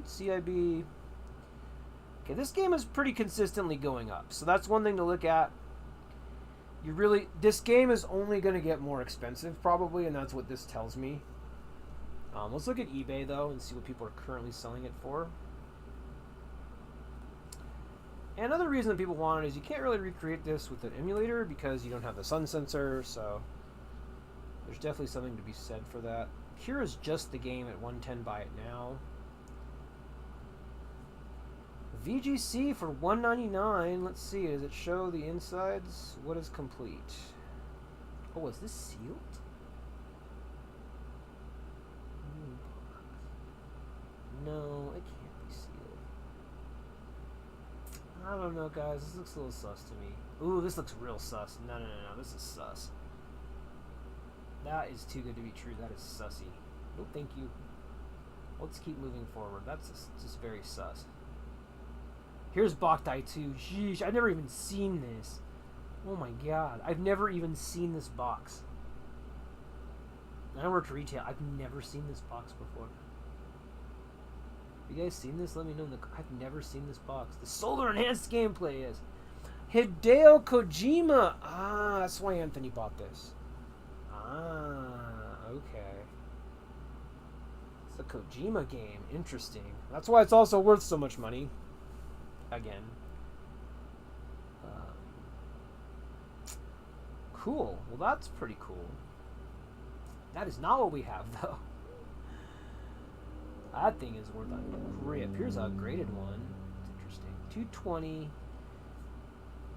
Speaker 1: CIB. Okay, this game is pretty consistently going up, so that's one thing to look at. This game is only going to get more expensive probably, and that's what this tells me. Let's look at eBay though and see what people are currently selling it for. And another reason that people want it is you can't really recreate this with an emulator because you don't have the sun sensor, so there's definitely something to be said for that. Here is just the game at 110. Buy it now. VGC for $199. Let's see. Does it show the insides? What is complete? Oh, is this sealed? No, it can't be sealed. I don't know, guys. This looks a little sus to me. Ooh, this looks real sus. No. This is sus. That is too good to be true. That is sussy. Oh, thank you. Let's keep moving forward. That's just very sus. Here's Boktai 2. Sheesh, I've never even seen this. Oh my god. I've never even seen this box. I worked retail. I've never seen this box before. Have you guys seen this? Let me know in the... I've never seen this box. The solar enhanced gameplay is Hideo Kojima. Ah, that's why Anthony bought this. Ah, okay. It's a Kojima game. Interesting. That's why it's also worth so much money. Again. Cool. Well, that's pretty cool. That is not what we have, though. That thing is worth a grip. Here's a graded one. It's interesting. 220.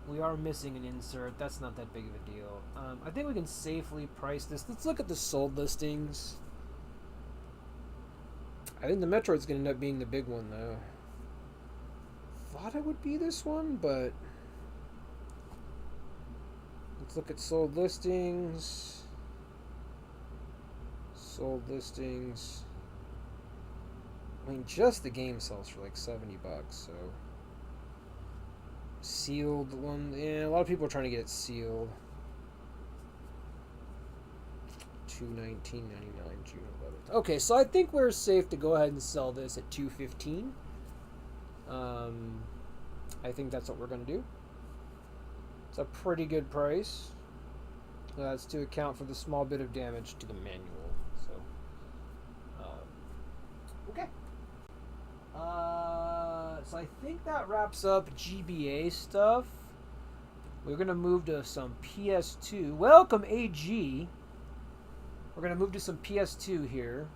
Speaker 1: We are missing an insert. That's not that big of a deal. I think we can safely price this. Let's look at the sold listings. I think the Metroid's going to end up being the big one, though. Thought it would be this one, but... Let's look at sold listings. Sold listings. I mean, just the game sells for like $70, so... Sealed one... Yeah, a lot of people are trying to get it sealed. $219.99 June 11th. Okay, so I think we're safe to go ahead and sell this at $215. I think that's what we're going to do. It's a pretty good price. That's to account for the small bit of damage to the manual. So, okay. So I think that wraps up GBA stuff. We're going to move to some PS2. Welcome, AG. We're going to move to some PS2 here.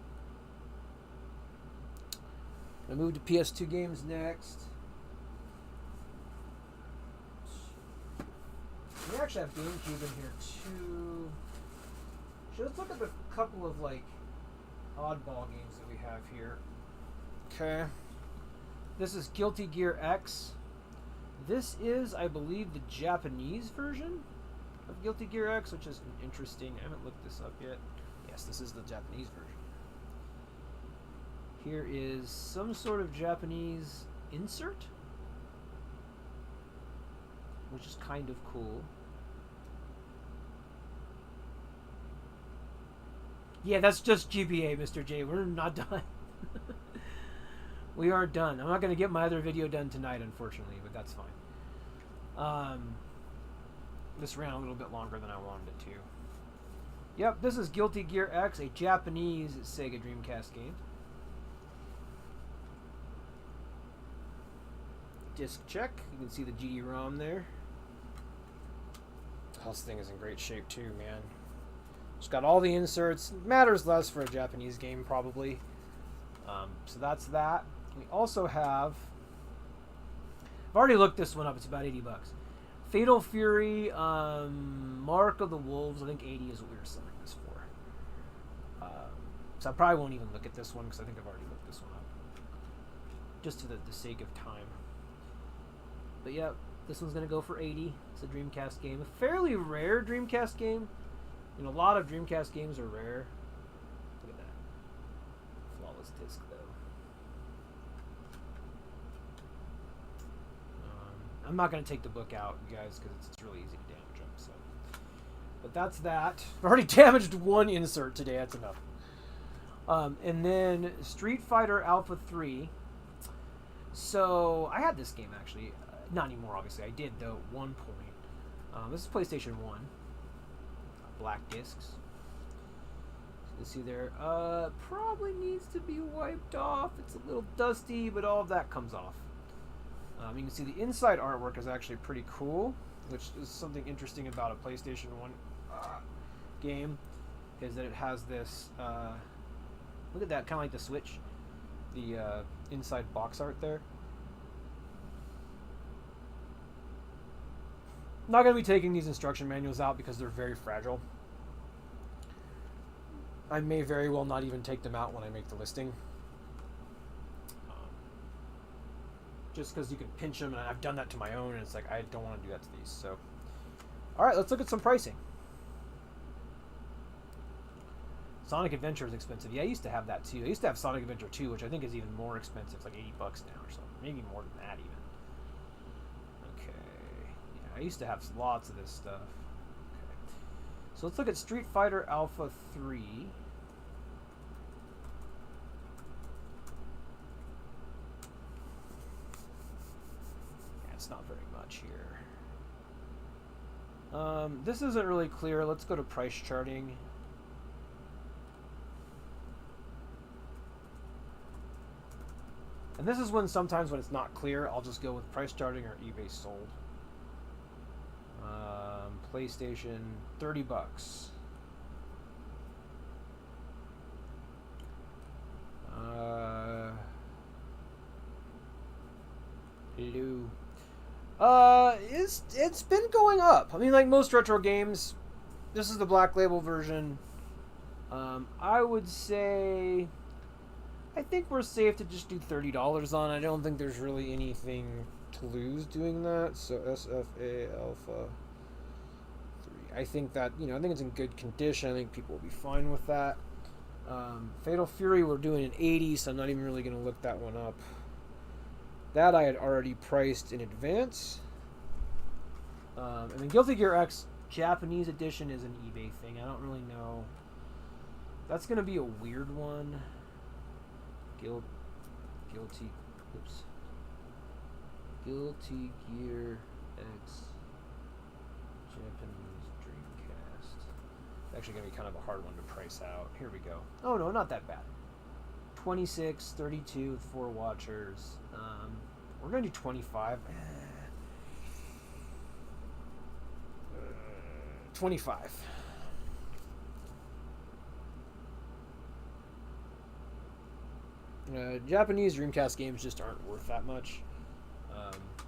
Speaker 1: I'm going to move to PS2 games next. We actually have GameCube in here too. So let's look at the couple of like oddball games that we have here. Okay. This is Guilty Gear X. This is, I believe, the Japanese version of Guilty Gear X, which is interesting. I haven't looked this up yet. Yes, this is the Japanese version. Here is some sort of Japanese insert, which is kind of cool. Yeah, that's just GBA, Mr. J. We're not done. We aren't done. I'm not going to get my other video done tonight, unfortunately, but that's fine. This ran a little bit longer than I wanted it to. Yep, this is Guilty Gear X, a Japanese Sega Dreamcast game. Disc check. You can see the GD-ROM there. Oh, this thing is in great shape too, man. It's got all the inserts. Matters less for a Japanese game, probably. So that's that. We also have... I've already looked this one up. It's about $80. Fatal Fury, Mark of the Wolves. I think 80 is what we were selling this for. So I probably won't even look at this one because I think I've already looked this one up. Just to the sake of time. But yeah, this one's going to go for 80. It's a Dreamcast game. A fairly rare Dreamcast game. You know, a lot of Dreamcast games are rare. Look at that. Flawless disc, though. I'm not going to take the book out, you guys, because it's really easy to damage them. So. But that's that. I've already damaged one insert today. That's enough. And then Street Fighter Alpha 3. So, I had this game, actually. Not anymore, obviously. I did, though, at one point. This is PlayStation 1. Black discs. You see there. Probably needs to be wiped off. It's a little dusty, but all of that comes off. You can see the inside artwork is actually pretty cool, which is something interesting about a PlayStation 1 game, is that it has this, look at that, kind of like the Switch, the inside box art there. Not going to be taking these instruction manuals out because they're very fragile. I may very well not even take them out when I make the listing. Just because you can pinch them, and I've done that to my own, and it's like, I don't want to do that to these. So, alright, let's look at some pricing. Sonic Adventure is expensive. Yeah, I used to have that too. I used to have Sonic Adventure 2, which I think is even more expensive. It's like $80 now or something. Maybe more than that even. I used to have lots of this stuff. Okay. So let's look at Street Fighter Alpha 3. Yeah, it's not very much here. This isn't really clear. Let's go to price charting. And this is when sometimes when it's not clear, I'll just go with price charting or eBay sold. PlayStation, $30. Hello. It's been going up. I mean, like most retro games, this is the Black Label version. I would say I think we're safe to just do $30 on. I don't think there's really anything to lose doing that. So SFA Alpha 3. I think that, I think it's in good condition. I think people will be fine with that. Fatal Fury, we're doing an 80, so I'm not even really going to look that one up. That I had already priced in advance. And then Guilty Gear X Japanese edition is an eBay thing. I don't really know. That's going to be a weird one. Guilty Gear X Japanese Dreamcast. It's actually going to be kind of a hard one to price out. Here we go. Oh no, not that bad. 26, 32 with 4 watchers. We're going to do 25. 25. Japanese Dreamcast games just aren't worth that much.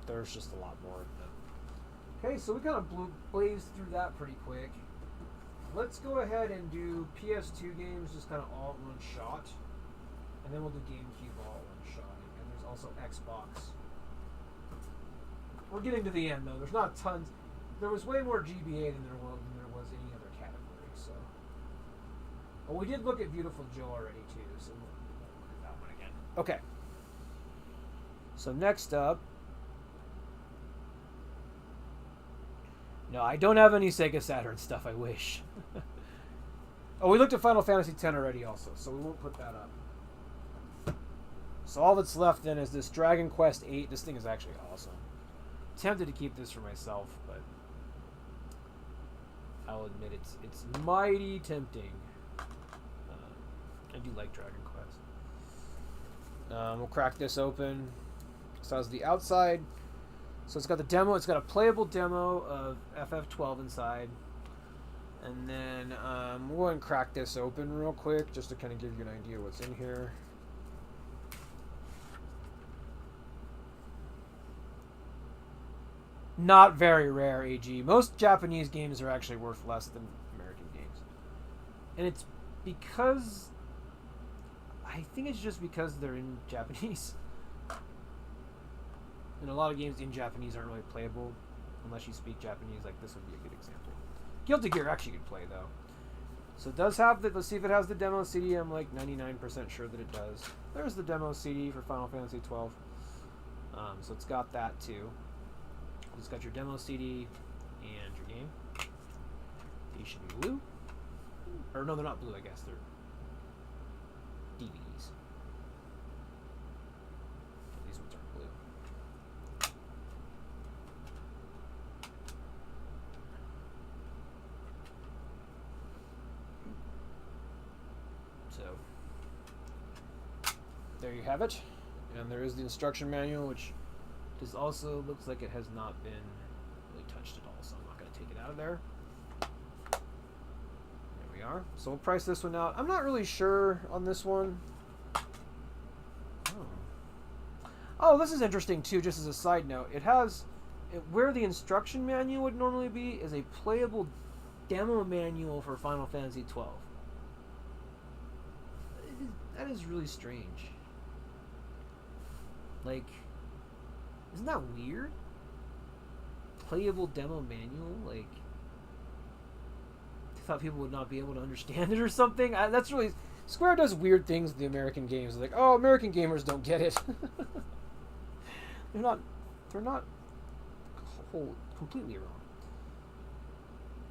Speaker 1: There's just a lot more of them. Okay, so we kind of blazed through that pretty quick. Let's go ahead and do PS2 games just kind of all in one shot. And then we'll do GameCube all in one shot. And there's also Xbox. We're getting to the end, though. There's not tons. There was way more GBA than there was any other category, so. Well, we did look at Beautiful Joe already, too, so we'll look at that one again. Okay. So next up. No, I don't have any Sega Saturn stuff, I wish. Oh, we looked at Final Fantasy X already also, so we won't put that up. So all that's left then is this Dragon Quest VIII. This thing is actually awesome. Tempted to keep this for myself, but I'll admit it's mighty tempting. I do like Dragon Quest. We'll crack this open. So that's the outside. So it's got the demo. It's got a playable demo of FF12 inside. And then we'll go ahead and crack this open real quick just to kind of give you an idea what's in here. Not very rare, AG. Most Japanese games are actually worth less than American games. And it's because... I think it's just because they're in Japanese. And a lot of games in Japanese aren't really playable unless you speak Japanese. Like, this would be a good example. Guilty Gear actually could play, though. So it does have the... Let's see if it has the demo CD. I'm like 99% sure that it does. There's the demo CD for Final Fantasy XII. So it's got that, too. It's got your demo CD and your game. These should be blue. Or no, they're not blue, I guess. They're DVDs. These ones aren't blue. So, there you have it. And there is the instruction manual, which this also looks like it has not been really touched at all, so I'm not going to take it out of there. There we are. So we'll price this one out. I'm not really sure on this one. Oh, this is interesting too, just as a side note. It has, where the instruction manual would normally be, is a playable demo manual for Final Fantasy XII. That is really strange. Like... Isn't that weird? Playable demo manual? Like, I thought people would not be able to understand it or something. That's really... Square does weird things with the American games. Like, oh, American gamers don't get it. They're not completely wrong.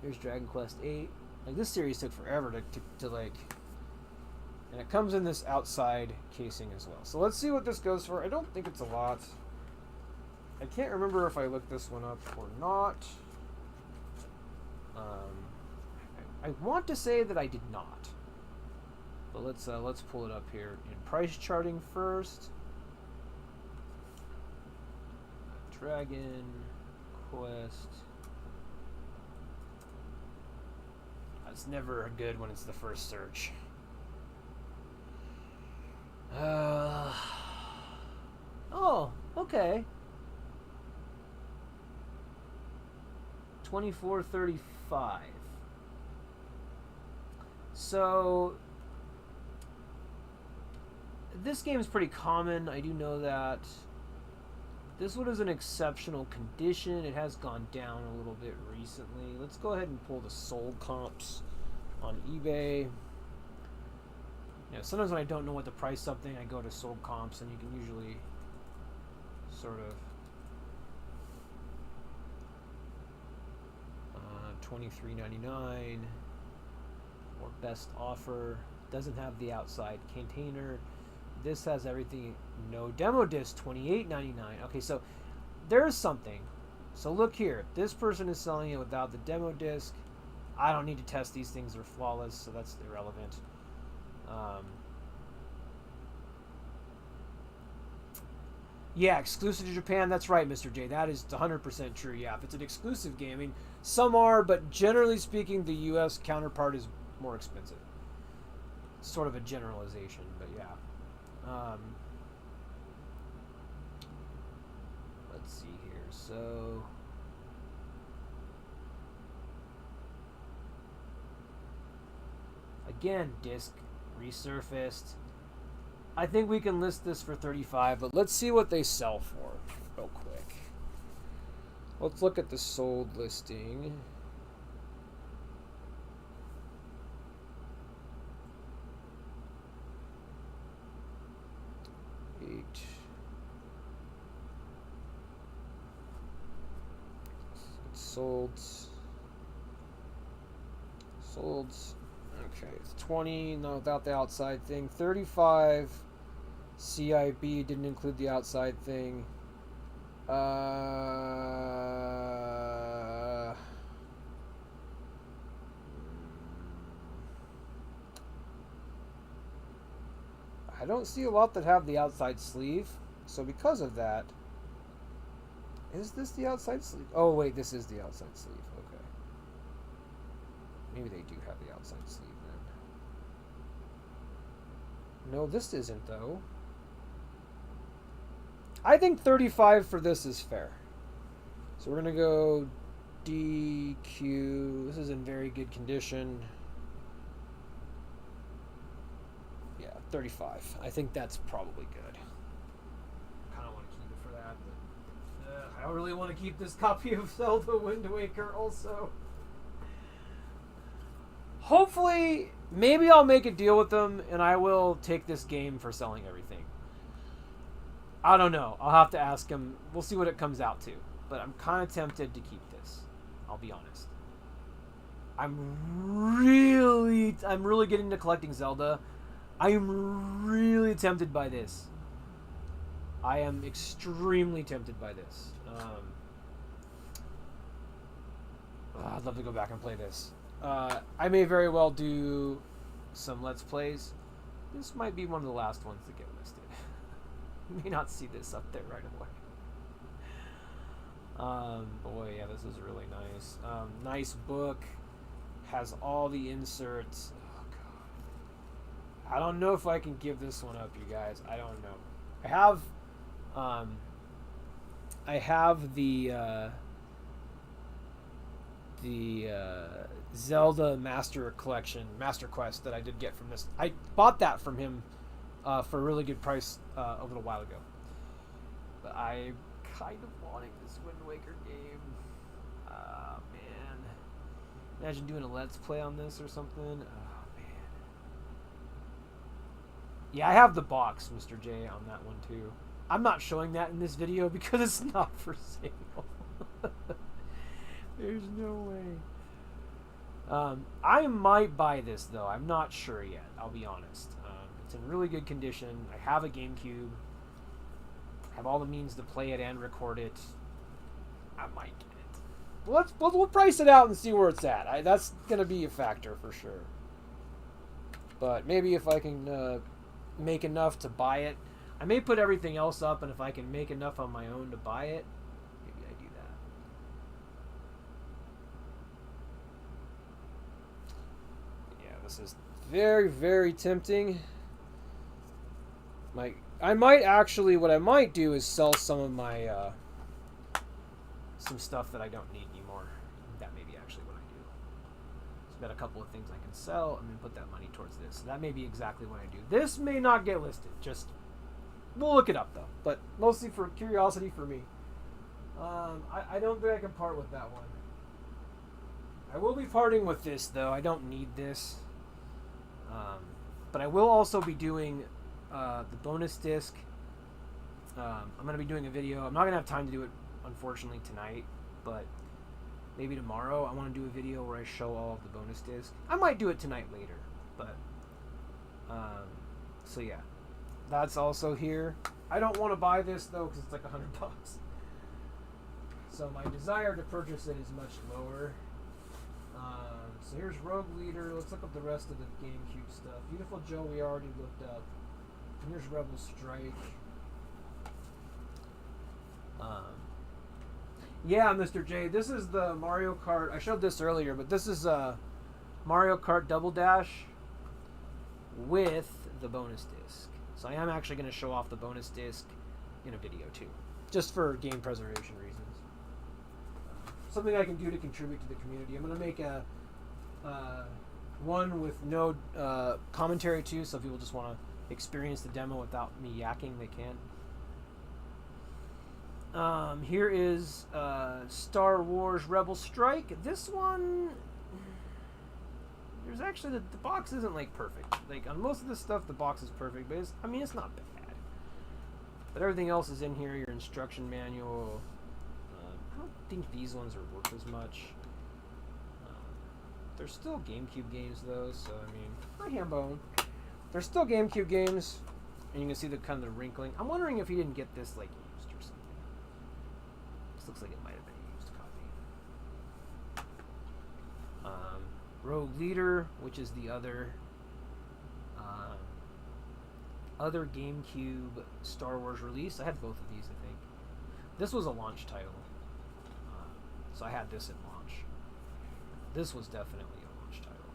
Speaker 1: Here's Dragon Quest VIII. Like, this series took forever to like... And it comes in this outside casing as well. So let's see what this goes for. I don't think it's a lot. I can't remember if I looked this one up or not. I want to say that I did not. But let's pull it up here in price charting first. Dragon Quest. It's never good when it's the first search. Oh, okay. 24.35. So this game is pretty common. I do know that. This one is in exceptional condition. It has gone down a little bit recently. Let's go ahead and pull the sold comps on eBay. You know, sometimes when I don't know what to price something, I go to sold comps, and you can usually sort of $23.99 or best offer. Doesn't have the outside container. This has everything. No demo disc, $28.99. Okay, so there's something. So look here. This person is selling it without the demo disc. I don't need to test these things. They're flawless, so that's irrelevant. Yeah, exclusive to Japan. That's right, Mr. J. That is 100% true. Yeah, if it's an exclusive game, I mean, some are, but generally speaking, the U.S. counterpart is more expensive. Sort of a generalization, but yeah. Let's see here. So again, disc resurfaced. I think we can list this for $35, but let's see what they sell for real quick. Let's look at the sold listing. Sold. Okay, it's 20. No, without the outside thing. 35. CIB didn't include the outside thing. I don't see a lot that have the outside sleeve, so because of that, is this the outside sleeve? Oh wait, this is the outside sleeve. Okay, maybe they do have the outside sleeve then. No, this isn't though. I think 35 for this is fair. So we're gonna go DQ. This is in very good condition. Yeah, 35. I think that's probably good. I kind of want to keep it for that, but I really want to keep this copy of Zelda Wind Waker also. Hopefully, maybe I'll make a deal with them and I will take this game for selling everything. I don't know. I'll have to ask him. We'll see what it comes out to. But I'm kind of tempted to keep this. I'll be honest. I'm really getting into collecting Zelda. I am really tempted by this. I am extremely tempted by this. I'd love to go back and play this. I may very well do some Let's Plays. This might be one of the last ones to get listed. You may not see this up there right away. Boy, yeah, this is really nice. Nice book. Has all the inserts. Oh, God. I don't know if I can give this one up, you guys. I don't know. I have the Zelda Master Quest that I did get from this. I bought that from him for a really good price a little while ago. But I'm kind of wanting this Wind Waker game. Man. Imagine doing a Let's Play on this or something. Oh, man. Yeah, I have the box, Mr. J, on that one, too. I'm not showing that in this video because it's not for sale. There's no way. I might buy this, though. I'm not sure yet. I'll be honest. It's in really good condition. I have a GameCube. I have all the means to play it and record it. I might get it. We'll price it out and see where it's at. That's going to be a factor for sure. But maybe if I can make enough to buy it. I may put everything else up, and if I can make enough on my own to buy it, maybe I do that. Yeah, this is very, very tempting. I might actually, what I might do is sell some of my, some stuff that I don't need anymore. That may be actually what I do. I've got a couple of things I can sell and then put that money towards this. So that may be exactly what I do. This may not get listed. Just, we'll look it up though. But mostly for curiosity for me. I don't think I can part with that one. I will be parting with this though. I don't need this. But I will also be doing the bonus disc. I'm going to be doing a video. I'm not going to have time to do it, unfortunately, tonight. But maybe tomorrow I want to do a video where I show all of the bonus disc. I might do it tonight later. But, so yeah. That's also here. I don't want to buy this though because it's like $100. So my desire to purchase it is much lower. So here's Rogue Leader. Let's look up the rest of the GameCube stuff. Beautiful Joe we already looked up. And here's Rebel Strike. Yeah, Mr. J, this is the Mario Kart. I showed this earlier, but this is Mario Kart Double Dash with the bonus disc. So I am actually going to show off the bonus disc in a video too, just for game preservation reasons. Something I can do to contribute to the community. I'm going to make a one with no commentary too, so if people just want to experience the demo without me yakking, they can. Here is Star Wars Rebel Strike. This one, there's actually the box isn't like perfect. Like on most of this stuff, the box is perfect, but I mean it's not bad. But everything else is in here. Your instruction manual. I don't think these ones are worth as much. They're still GameCube games though, so I mean, not Hambone. They're still GameCube games, and you can see the kind of the wrinkling. I'm wondering if he didn't get this like used or something. This looks like it might have been a used copy. Rogue Leader, which is the other GameCube Star Wars release. I had both of these, I think. This was a launch title, so I had this at launch. This was definitely a launch title.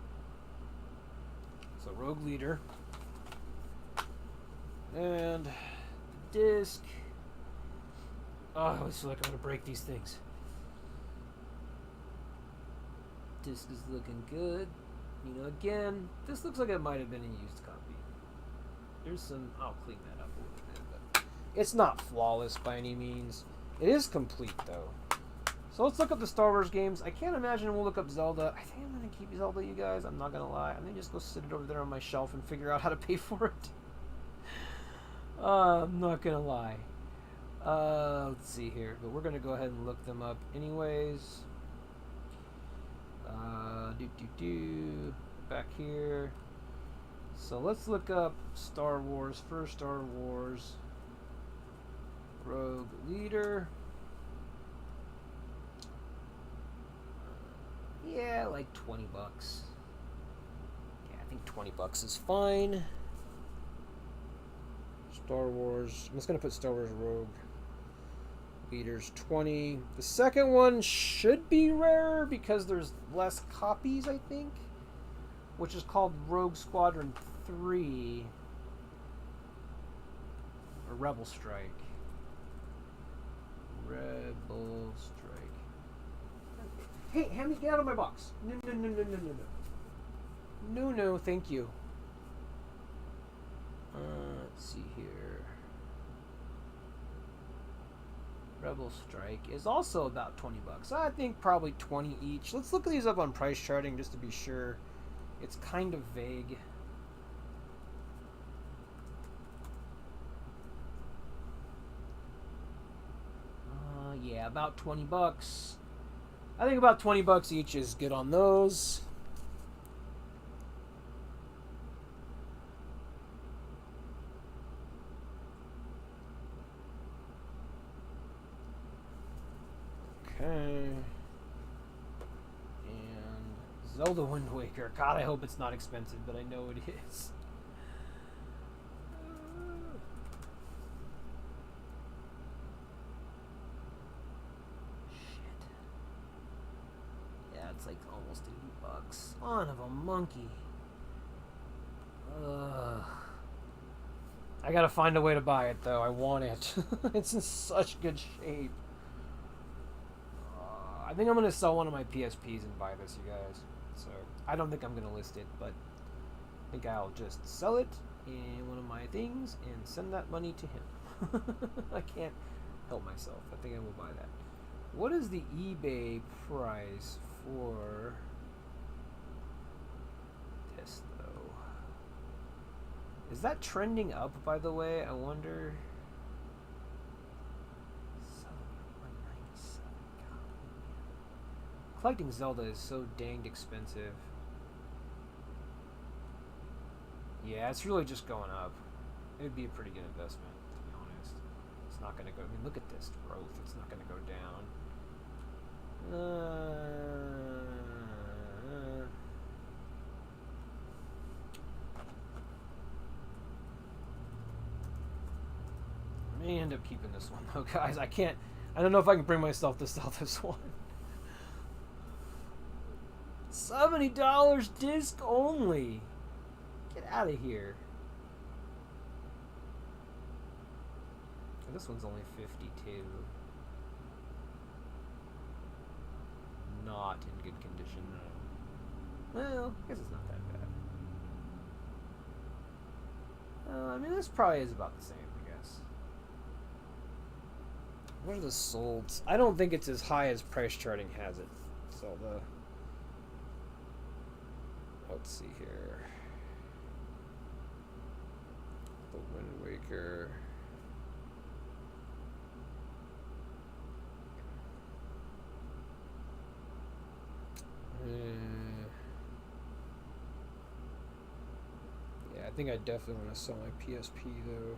Speaker 1: So Rogue Leader. And the disc. Oh, I always feel like I'm going to break these things. Disc is looking good. You know, again, this looks like it might have been a used copy. There's some... I'll clean that up a little bit, but it's not flawless by any means. It is complete, though. So let's look up the Star Wars games. I can't imagine we'll look up Zelda. I think I'm going to keep Zelda, you guys. I'm not going to lie. I'm going to just go sit it over there on my shelf and figure out how to pay for it. I'm not going to lie. Let's see here. But we're going to go ahead and look them up anyways. Back here. So let's look up Star Wars. First Star Wars. Rogue Leader. Yeah, like $20. Yeah, I think $20 is fine. Star Wars. I'm just gonna put Star Wars Rogue Leaders 20. The second one should be rarer because there's less copies, I think. Which is called Rogue Squadron 3. Or Rebel Strike. Rebel Strike. Hey, Hammy, get out of my box. No. No, thank you. Let's see here. Rebel Strike is also about $20. I think probably 20 each. Let's look these up on price charting just to be sure. It's kind of vague. Yeah, about $20. I think about $20 each is good on those. Okay. And Zelda Wind Waker. God, I hope it's not expensive, but I know it is. It's like almost $80. Son of a monkey. Ugh. I gotta find a way to buy it though. I want it. It's in such good shape. I think I'm gonna sell one of my PSPs and buy this, you guys. So I don't think I'm going to list it, but I think I'll just sell it in one of my things and send that money to him. I can't help myself. I think I will buy that. What is the eBay price for this, though? Is that trending up, by the way? I wonder. Collecting Zelda is so danged expensive. Yeah, it's really just going up. It would be a pretty good investment, to be honest. It's not going to go... I mean, look at this growth. It's not going to go down. I may end up keeping this one, though, guys. I can't... I don't know if I can bring myself to sell this one. $70 disc only. Get out of here. This one's only 52. Not in good condition. Well, I guess it's not that bad. I mean, this probably is about the same, I guess. What are the solds? I don't think it's as high as price charting has it. So let's see here. The Wind Waker. Yeah, I think I definitely want to sell my PSP though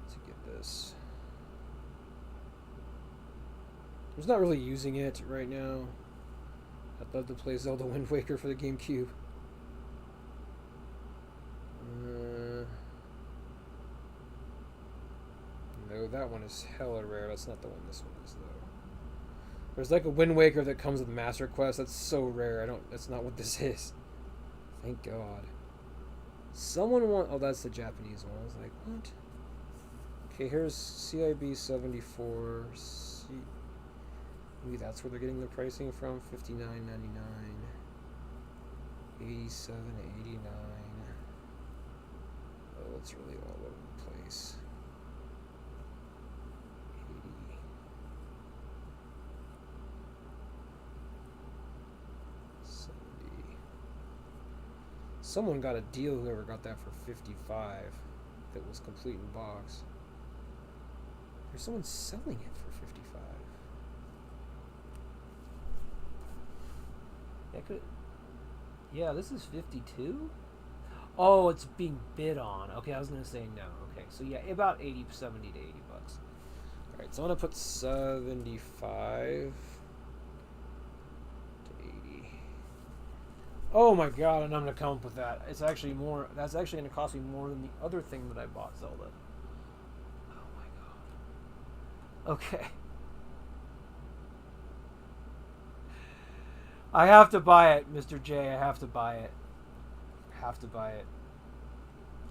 Speaker 1: to get this. I was not really using it right now. I'd love to play Zelda Wind Waker for the GameCube. No, that one is hella rare. That's not the one this one is, though. There's like a Wind Waker that comes with Master Quest. That's so rare. That's not what this is. Thank God. Someone want... Oh, that's the Japanese one. I was like, what? Okay, here's CIB 74. Maybe that's where they're getting the pricing from. $59.99. 87.89. Oh, it's really all over the place. 80. Someone got a deal, whoever got that for 55 that was complete in box. There's someone selling it for 55. That could... Yeah, this is 52? Oh, it's being bid on. Okay, I was going to say no. Okay, so yeah, about 70 to 80 bucks. Alright, so I'm going to put 75 to 80. Oh my God, and I'm going to come up with that. It's actually more... That's actually going to cost me more than the other thing that I bought, Zelda. Oh my God. Okay. I have to buy it, Mr. J. I have to buy it. I have to buy it.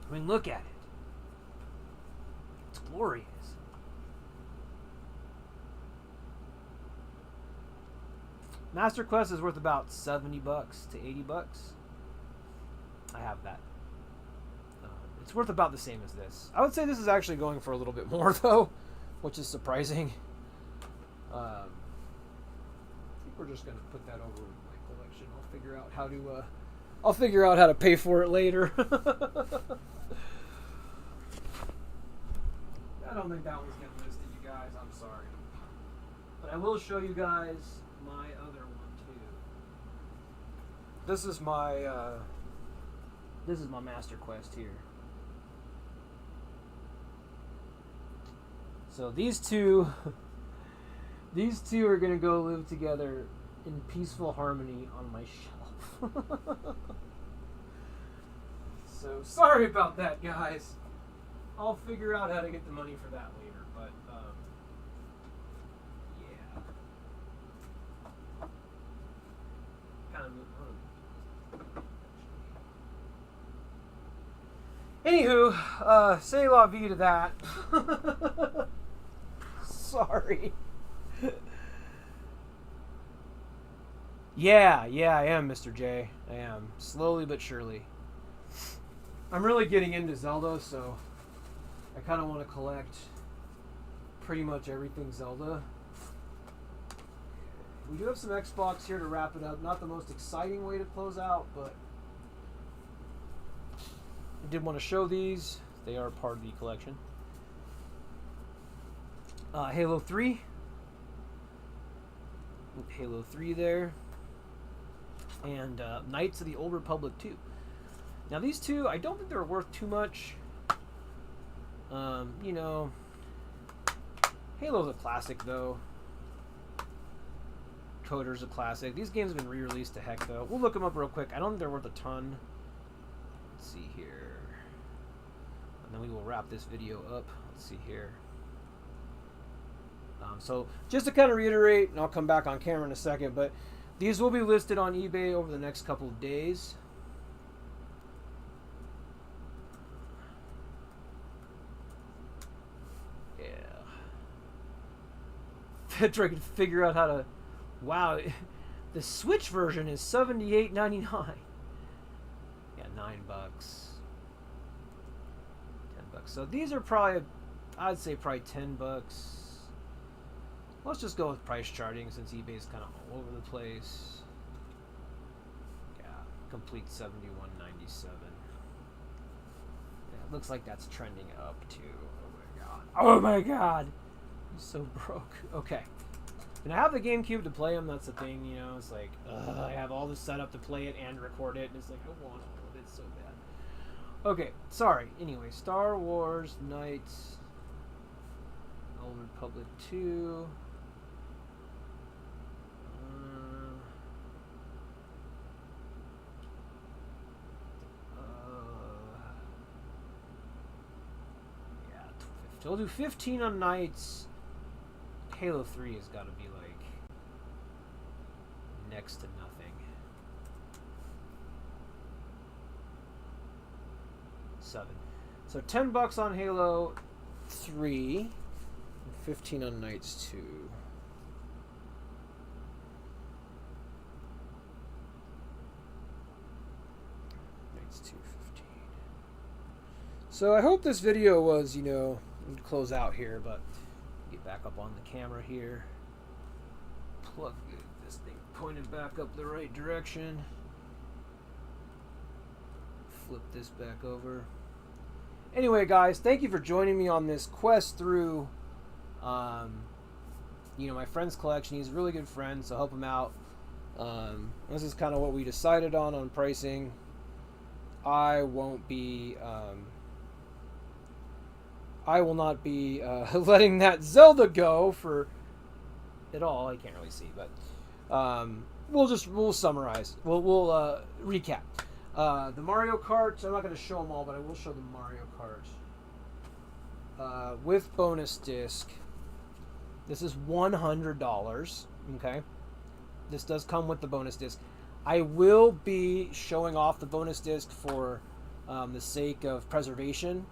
Speaker 1: I mean, look at it. It's glorious. Master Quest is worth about 70 bucks to 80 bucks. I have that. It's worth about the same as this. I would say this is actually going for a little bit more, though, which is surprising. I think we're just going to put that over with my collection. I'll figure out how to... I'll figure out how to pay for it later. I don't think that one's getting listed, you guys. I'm sorry. But I will show you guys my other one, too. This is my Master Quest here. So these two are going to go live together in peaceful harmony on my shelf. So sorry about that, guys. I'll figure out how to get the money for that later, but yeah. Kind of. Anywho, say la vie to that. Sorry. Yeah, I am, Mr. J. I am. Slowly but surely. I'm really getting into Zelda, so I kind of want to collect pretty much everything Zelda. We do have some Xbox here to wrap it up. Not the most exciting way to close out, but I did want to show these. They are part of the collection. Halo 3. Halo 3 there. And Knights of the Old Republic 2. Now these two, I don't think they're worth too much. You know, Halo's a classic though. Coder's a classic. These games have been re-released to heck though. We'll look them up real quick. I don't think they're worth a ton. Let's see here. And then we will wrap this video up. Let's see here. So just to kind of reiterate, and I'll come back on camera in a second, but these will be listed on eBay over the next couple of days. Yeah. Try to figure out how to... Wow. The Switch version is $78.99. Yeah, $9. $10. So these are probably... I'd say probably $10. Let's just go with price charting since eBay's kind of all over the place. Yeah, complete $71.97. Yeah, it looks like that's trending up too. Oh my god. Oh my god! He's so broke. Okay. And I have the GameCube to play them, that's the thing, you know. It's like, I have all this set up to play it and record it, and it's like, I want all of it so bad. Okay, sorry. Anyway, Star Wars Knights, Old Republic 2. So we'll do 15 on Knights. Halo 3 has got to be like next to nothing. 7. So $10 on Halo 3, and 15 on Knights 2. Knights 2, 15. So I hope this video was, you know, close out here, but get back up on the camera here. Plug this thing pointed back up the right direction. Flip this back over. Anyway, guys, thank you for joining me on this quest through, you know, my friend's collection. He's a really good friend, so help him out. This is kind of what we decided on pricing. I won't be. I will not be letting that Zelda go for it all. I can't really see, but we'll summarize. We'll recap. The Mario Kart. I'm not going to show them all, but I will show the Mario Kart with bonus disc. This is $100. Okay, this does come with the bonus disc. I will be showing off the bonus disc for the sake of preservation.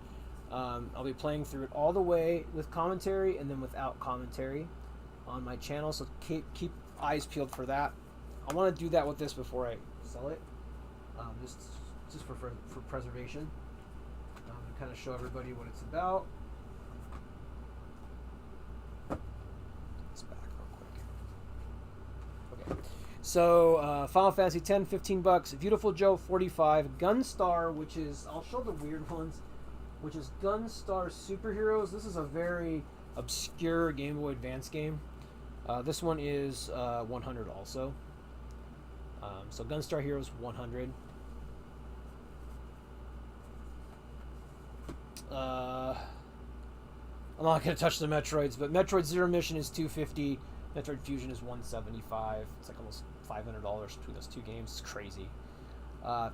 Speaker 1: I'll be playing through it all the way with commentary and then without commentary on my channel, so keep eyes peeled for that. I want to do that with this before I sell it, just for preservation. Kind of show everybody what it's about. It's back real quick. Okay, so Final Fantasy X, $15. Beautiful Joe, $45. Gunstar, which is, I'll show the weird ones, which is Gunstar Superheroes. This is a very obscure Game Boy Advance game. This one is $100 also. So Gunstar Heroes, $100. I'm not going to touch the Metroids, but Metroid Zero Mission is $250. Metroid Fusion is $175. It's like almost $500 between those two games. It's crazy.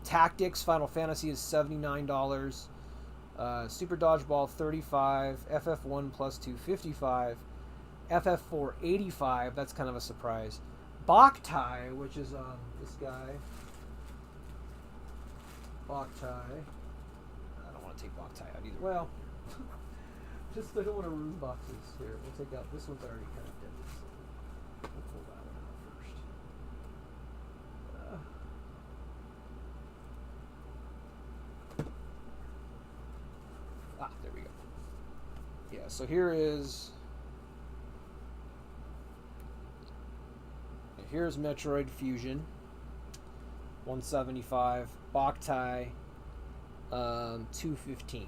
Speaker 1: Tactics Final Fantasy is $79. Super Dodgeball, $35. FF1 plus 2, $55. FF4, $85. That's kind of a surprise. Boktai, which is this guy. Boktai. I don't want to take Boktai out either. Well, just I don't want to ruin boxes here. We'll take out this one's already kind of dead. So we'll pull that one out first. so here's Metroid Fusion 175, Boktai 215.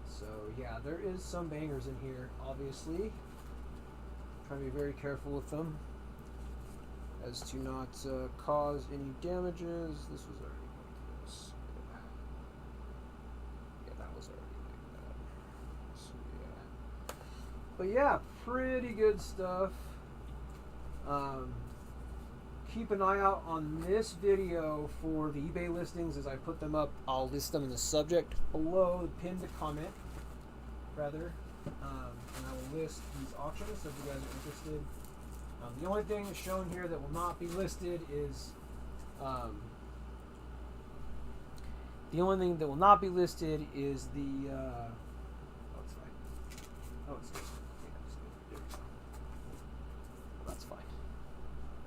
Speaker 1: So yeah, there is some bangers in here, obviously. Trying to be very careful with them as to not cause any damages. This was already like this. Yeah, that was already like that. So yeah. But yeah, pretty good stuff. Keep an eye out on this video for the eBay listings as I put them up. I'll list them in the subject below, the pinned comment, rather. And I will list these auctions so if you guys are interested. The only thing shown here that will not be listed is the the oh, it's fine. Oh, it's good. Yeah, it's good. There we go. Well, that's fine.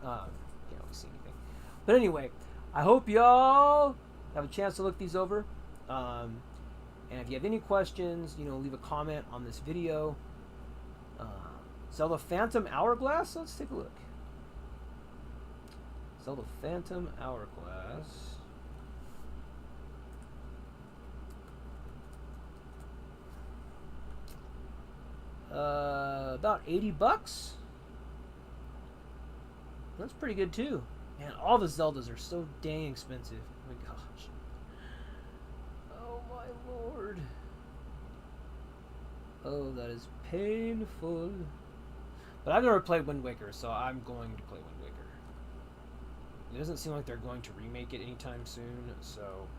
Speaker 1: Can't really see anything. But anyway, I hope y'all have a chance to look these over. And if you have any questions, leave a comment on this video. Zelda Phantom Hourglass? Let's take a look. Zelda Phantom Hourglass. About $80. That's pretty good too. Man, all the Zeldas are so dang expensive. Oh my gosh. Oh my lord. Oh, that is painful. But I've never played Wind Waker, so I'm going to play Wind Waker. It doesn't seem like they're going to remake it anytime soon, so...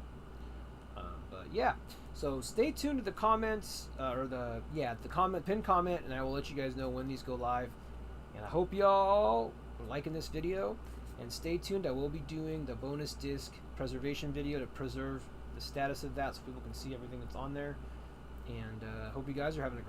Speaker 1: but yeah, so stay tuned to the comments, pinned comment, and I will let you guys know when these go live. And I hope y'all are liking this video, and stay tuned. I will be doing the bonus disc preservation video to preserve the status of that so people can see everything that's on there. And I hope you guys are having a great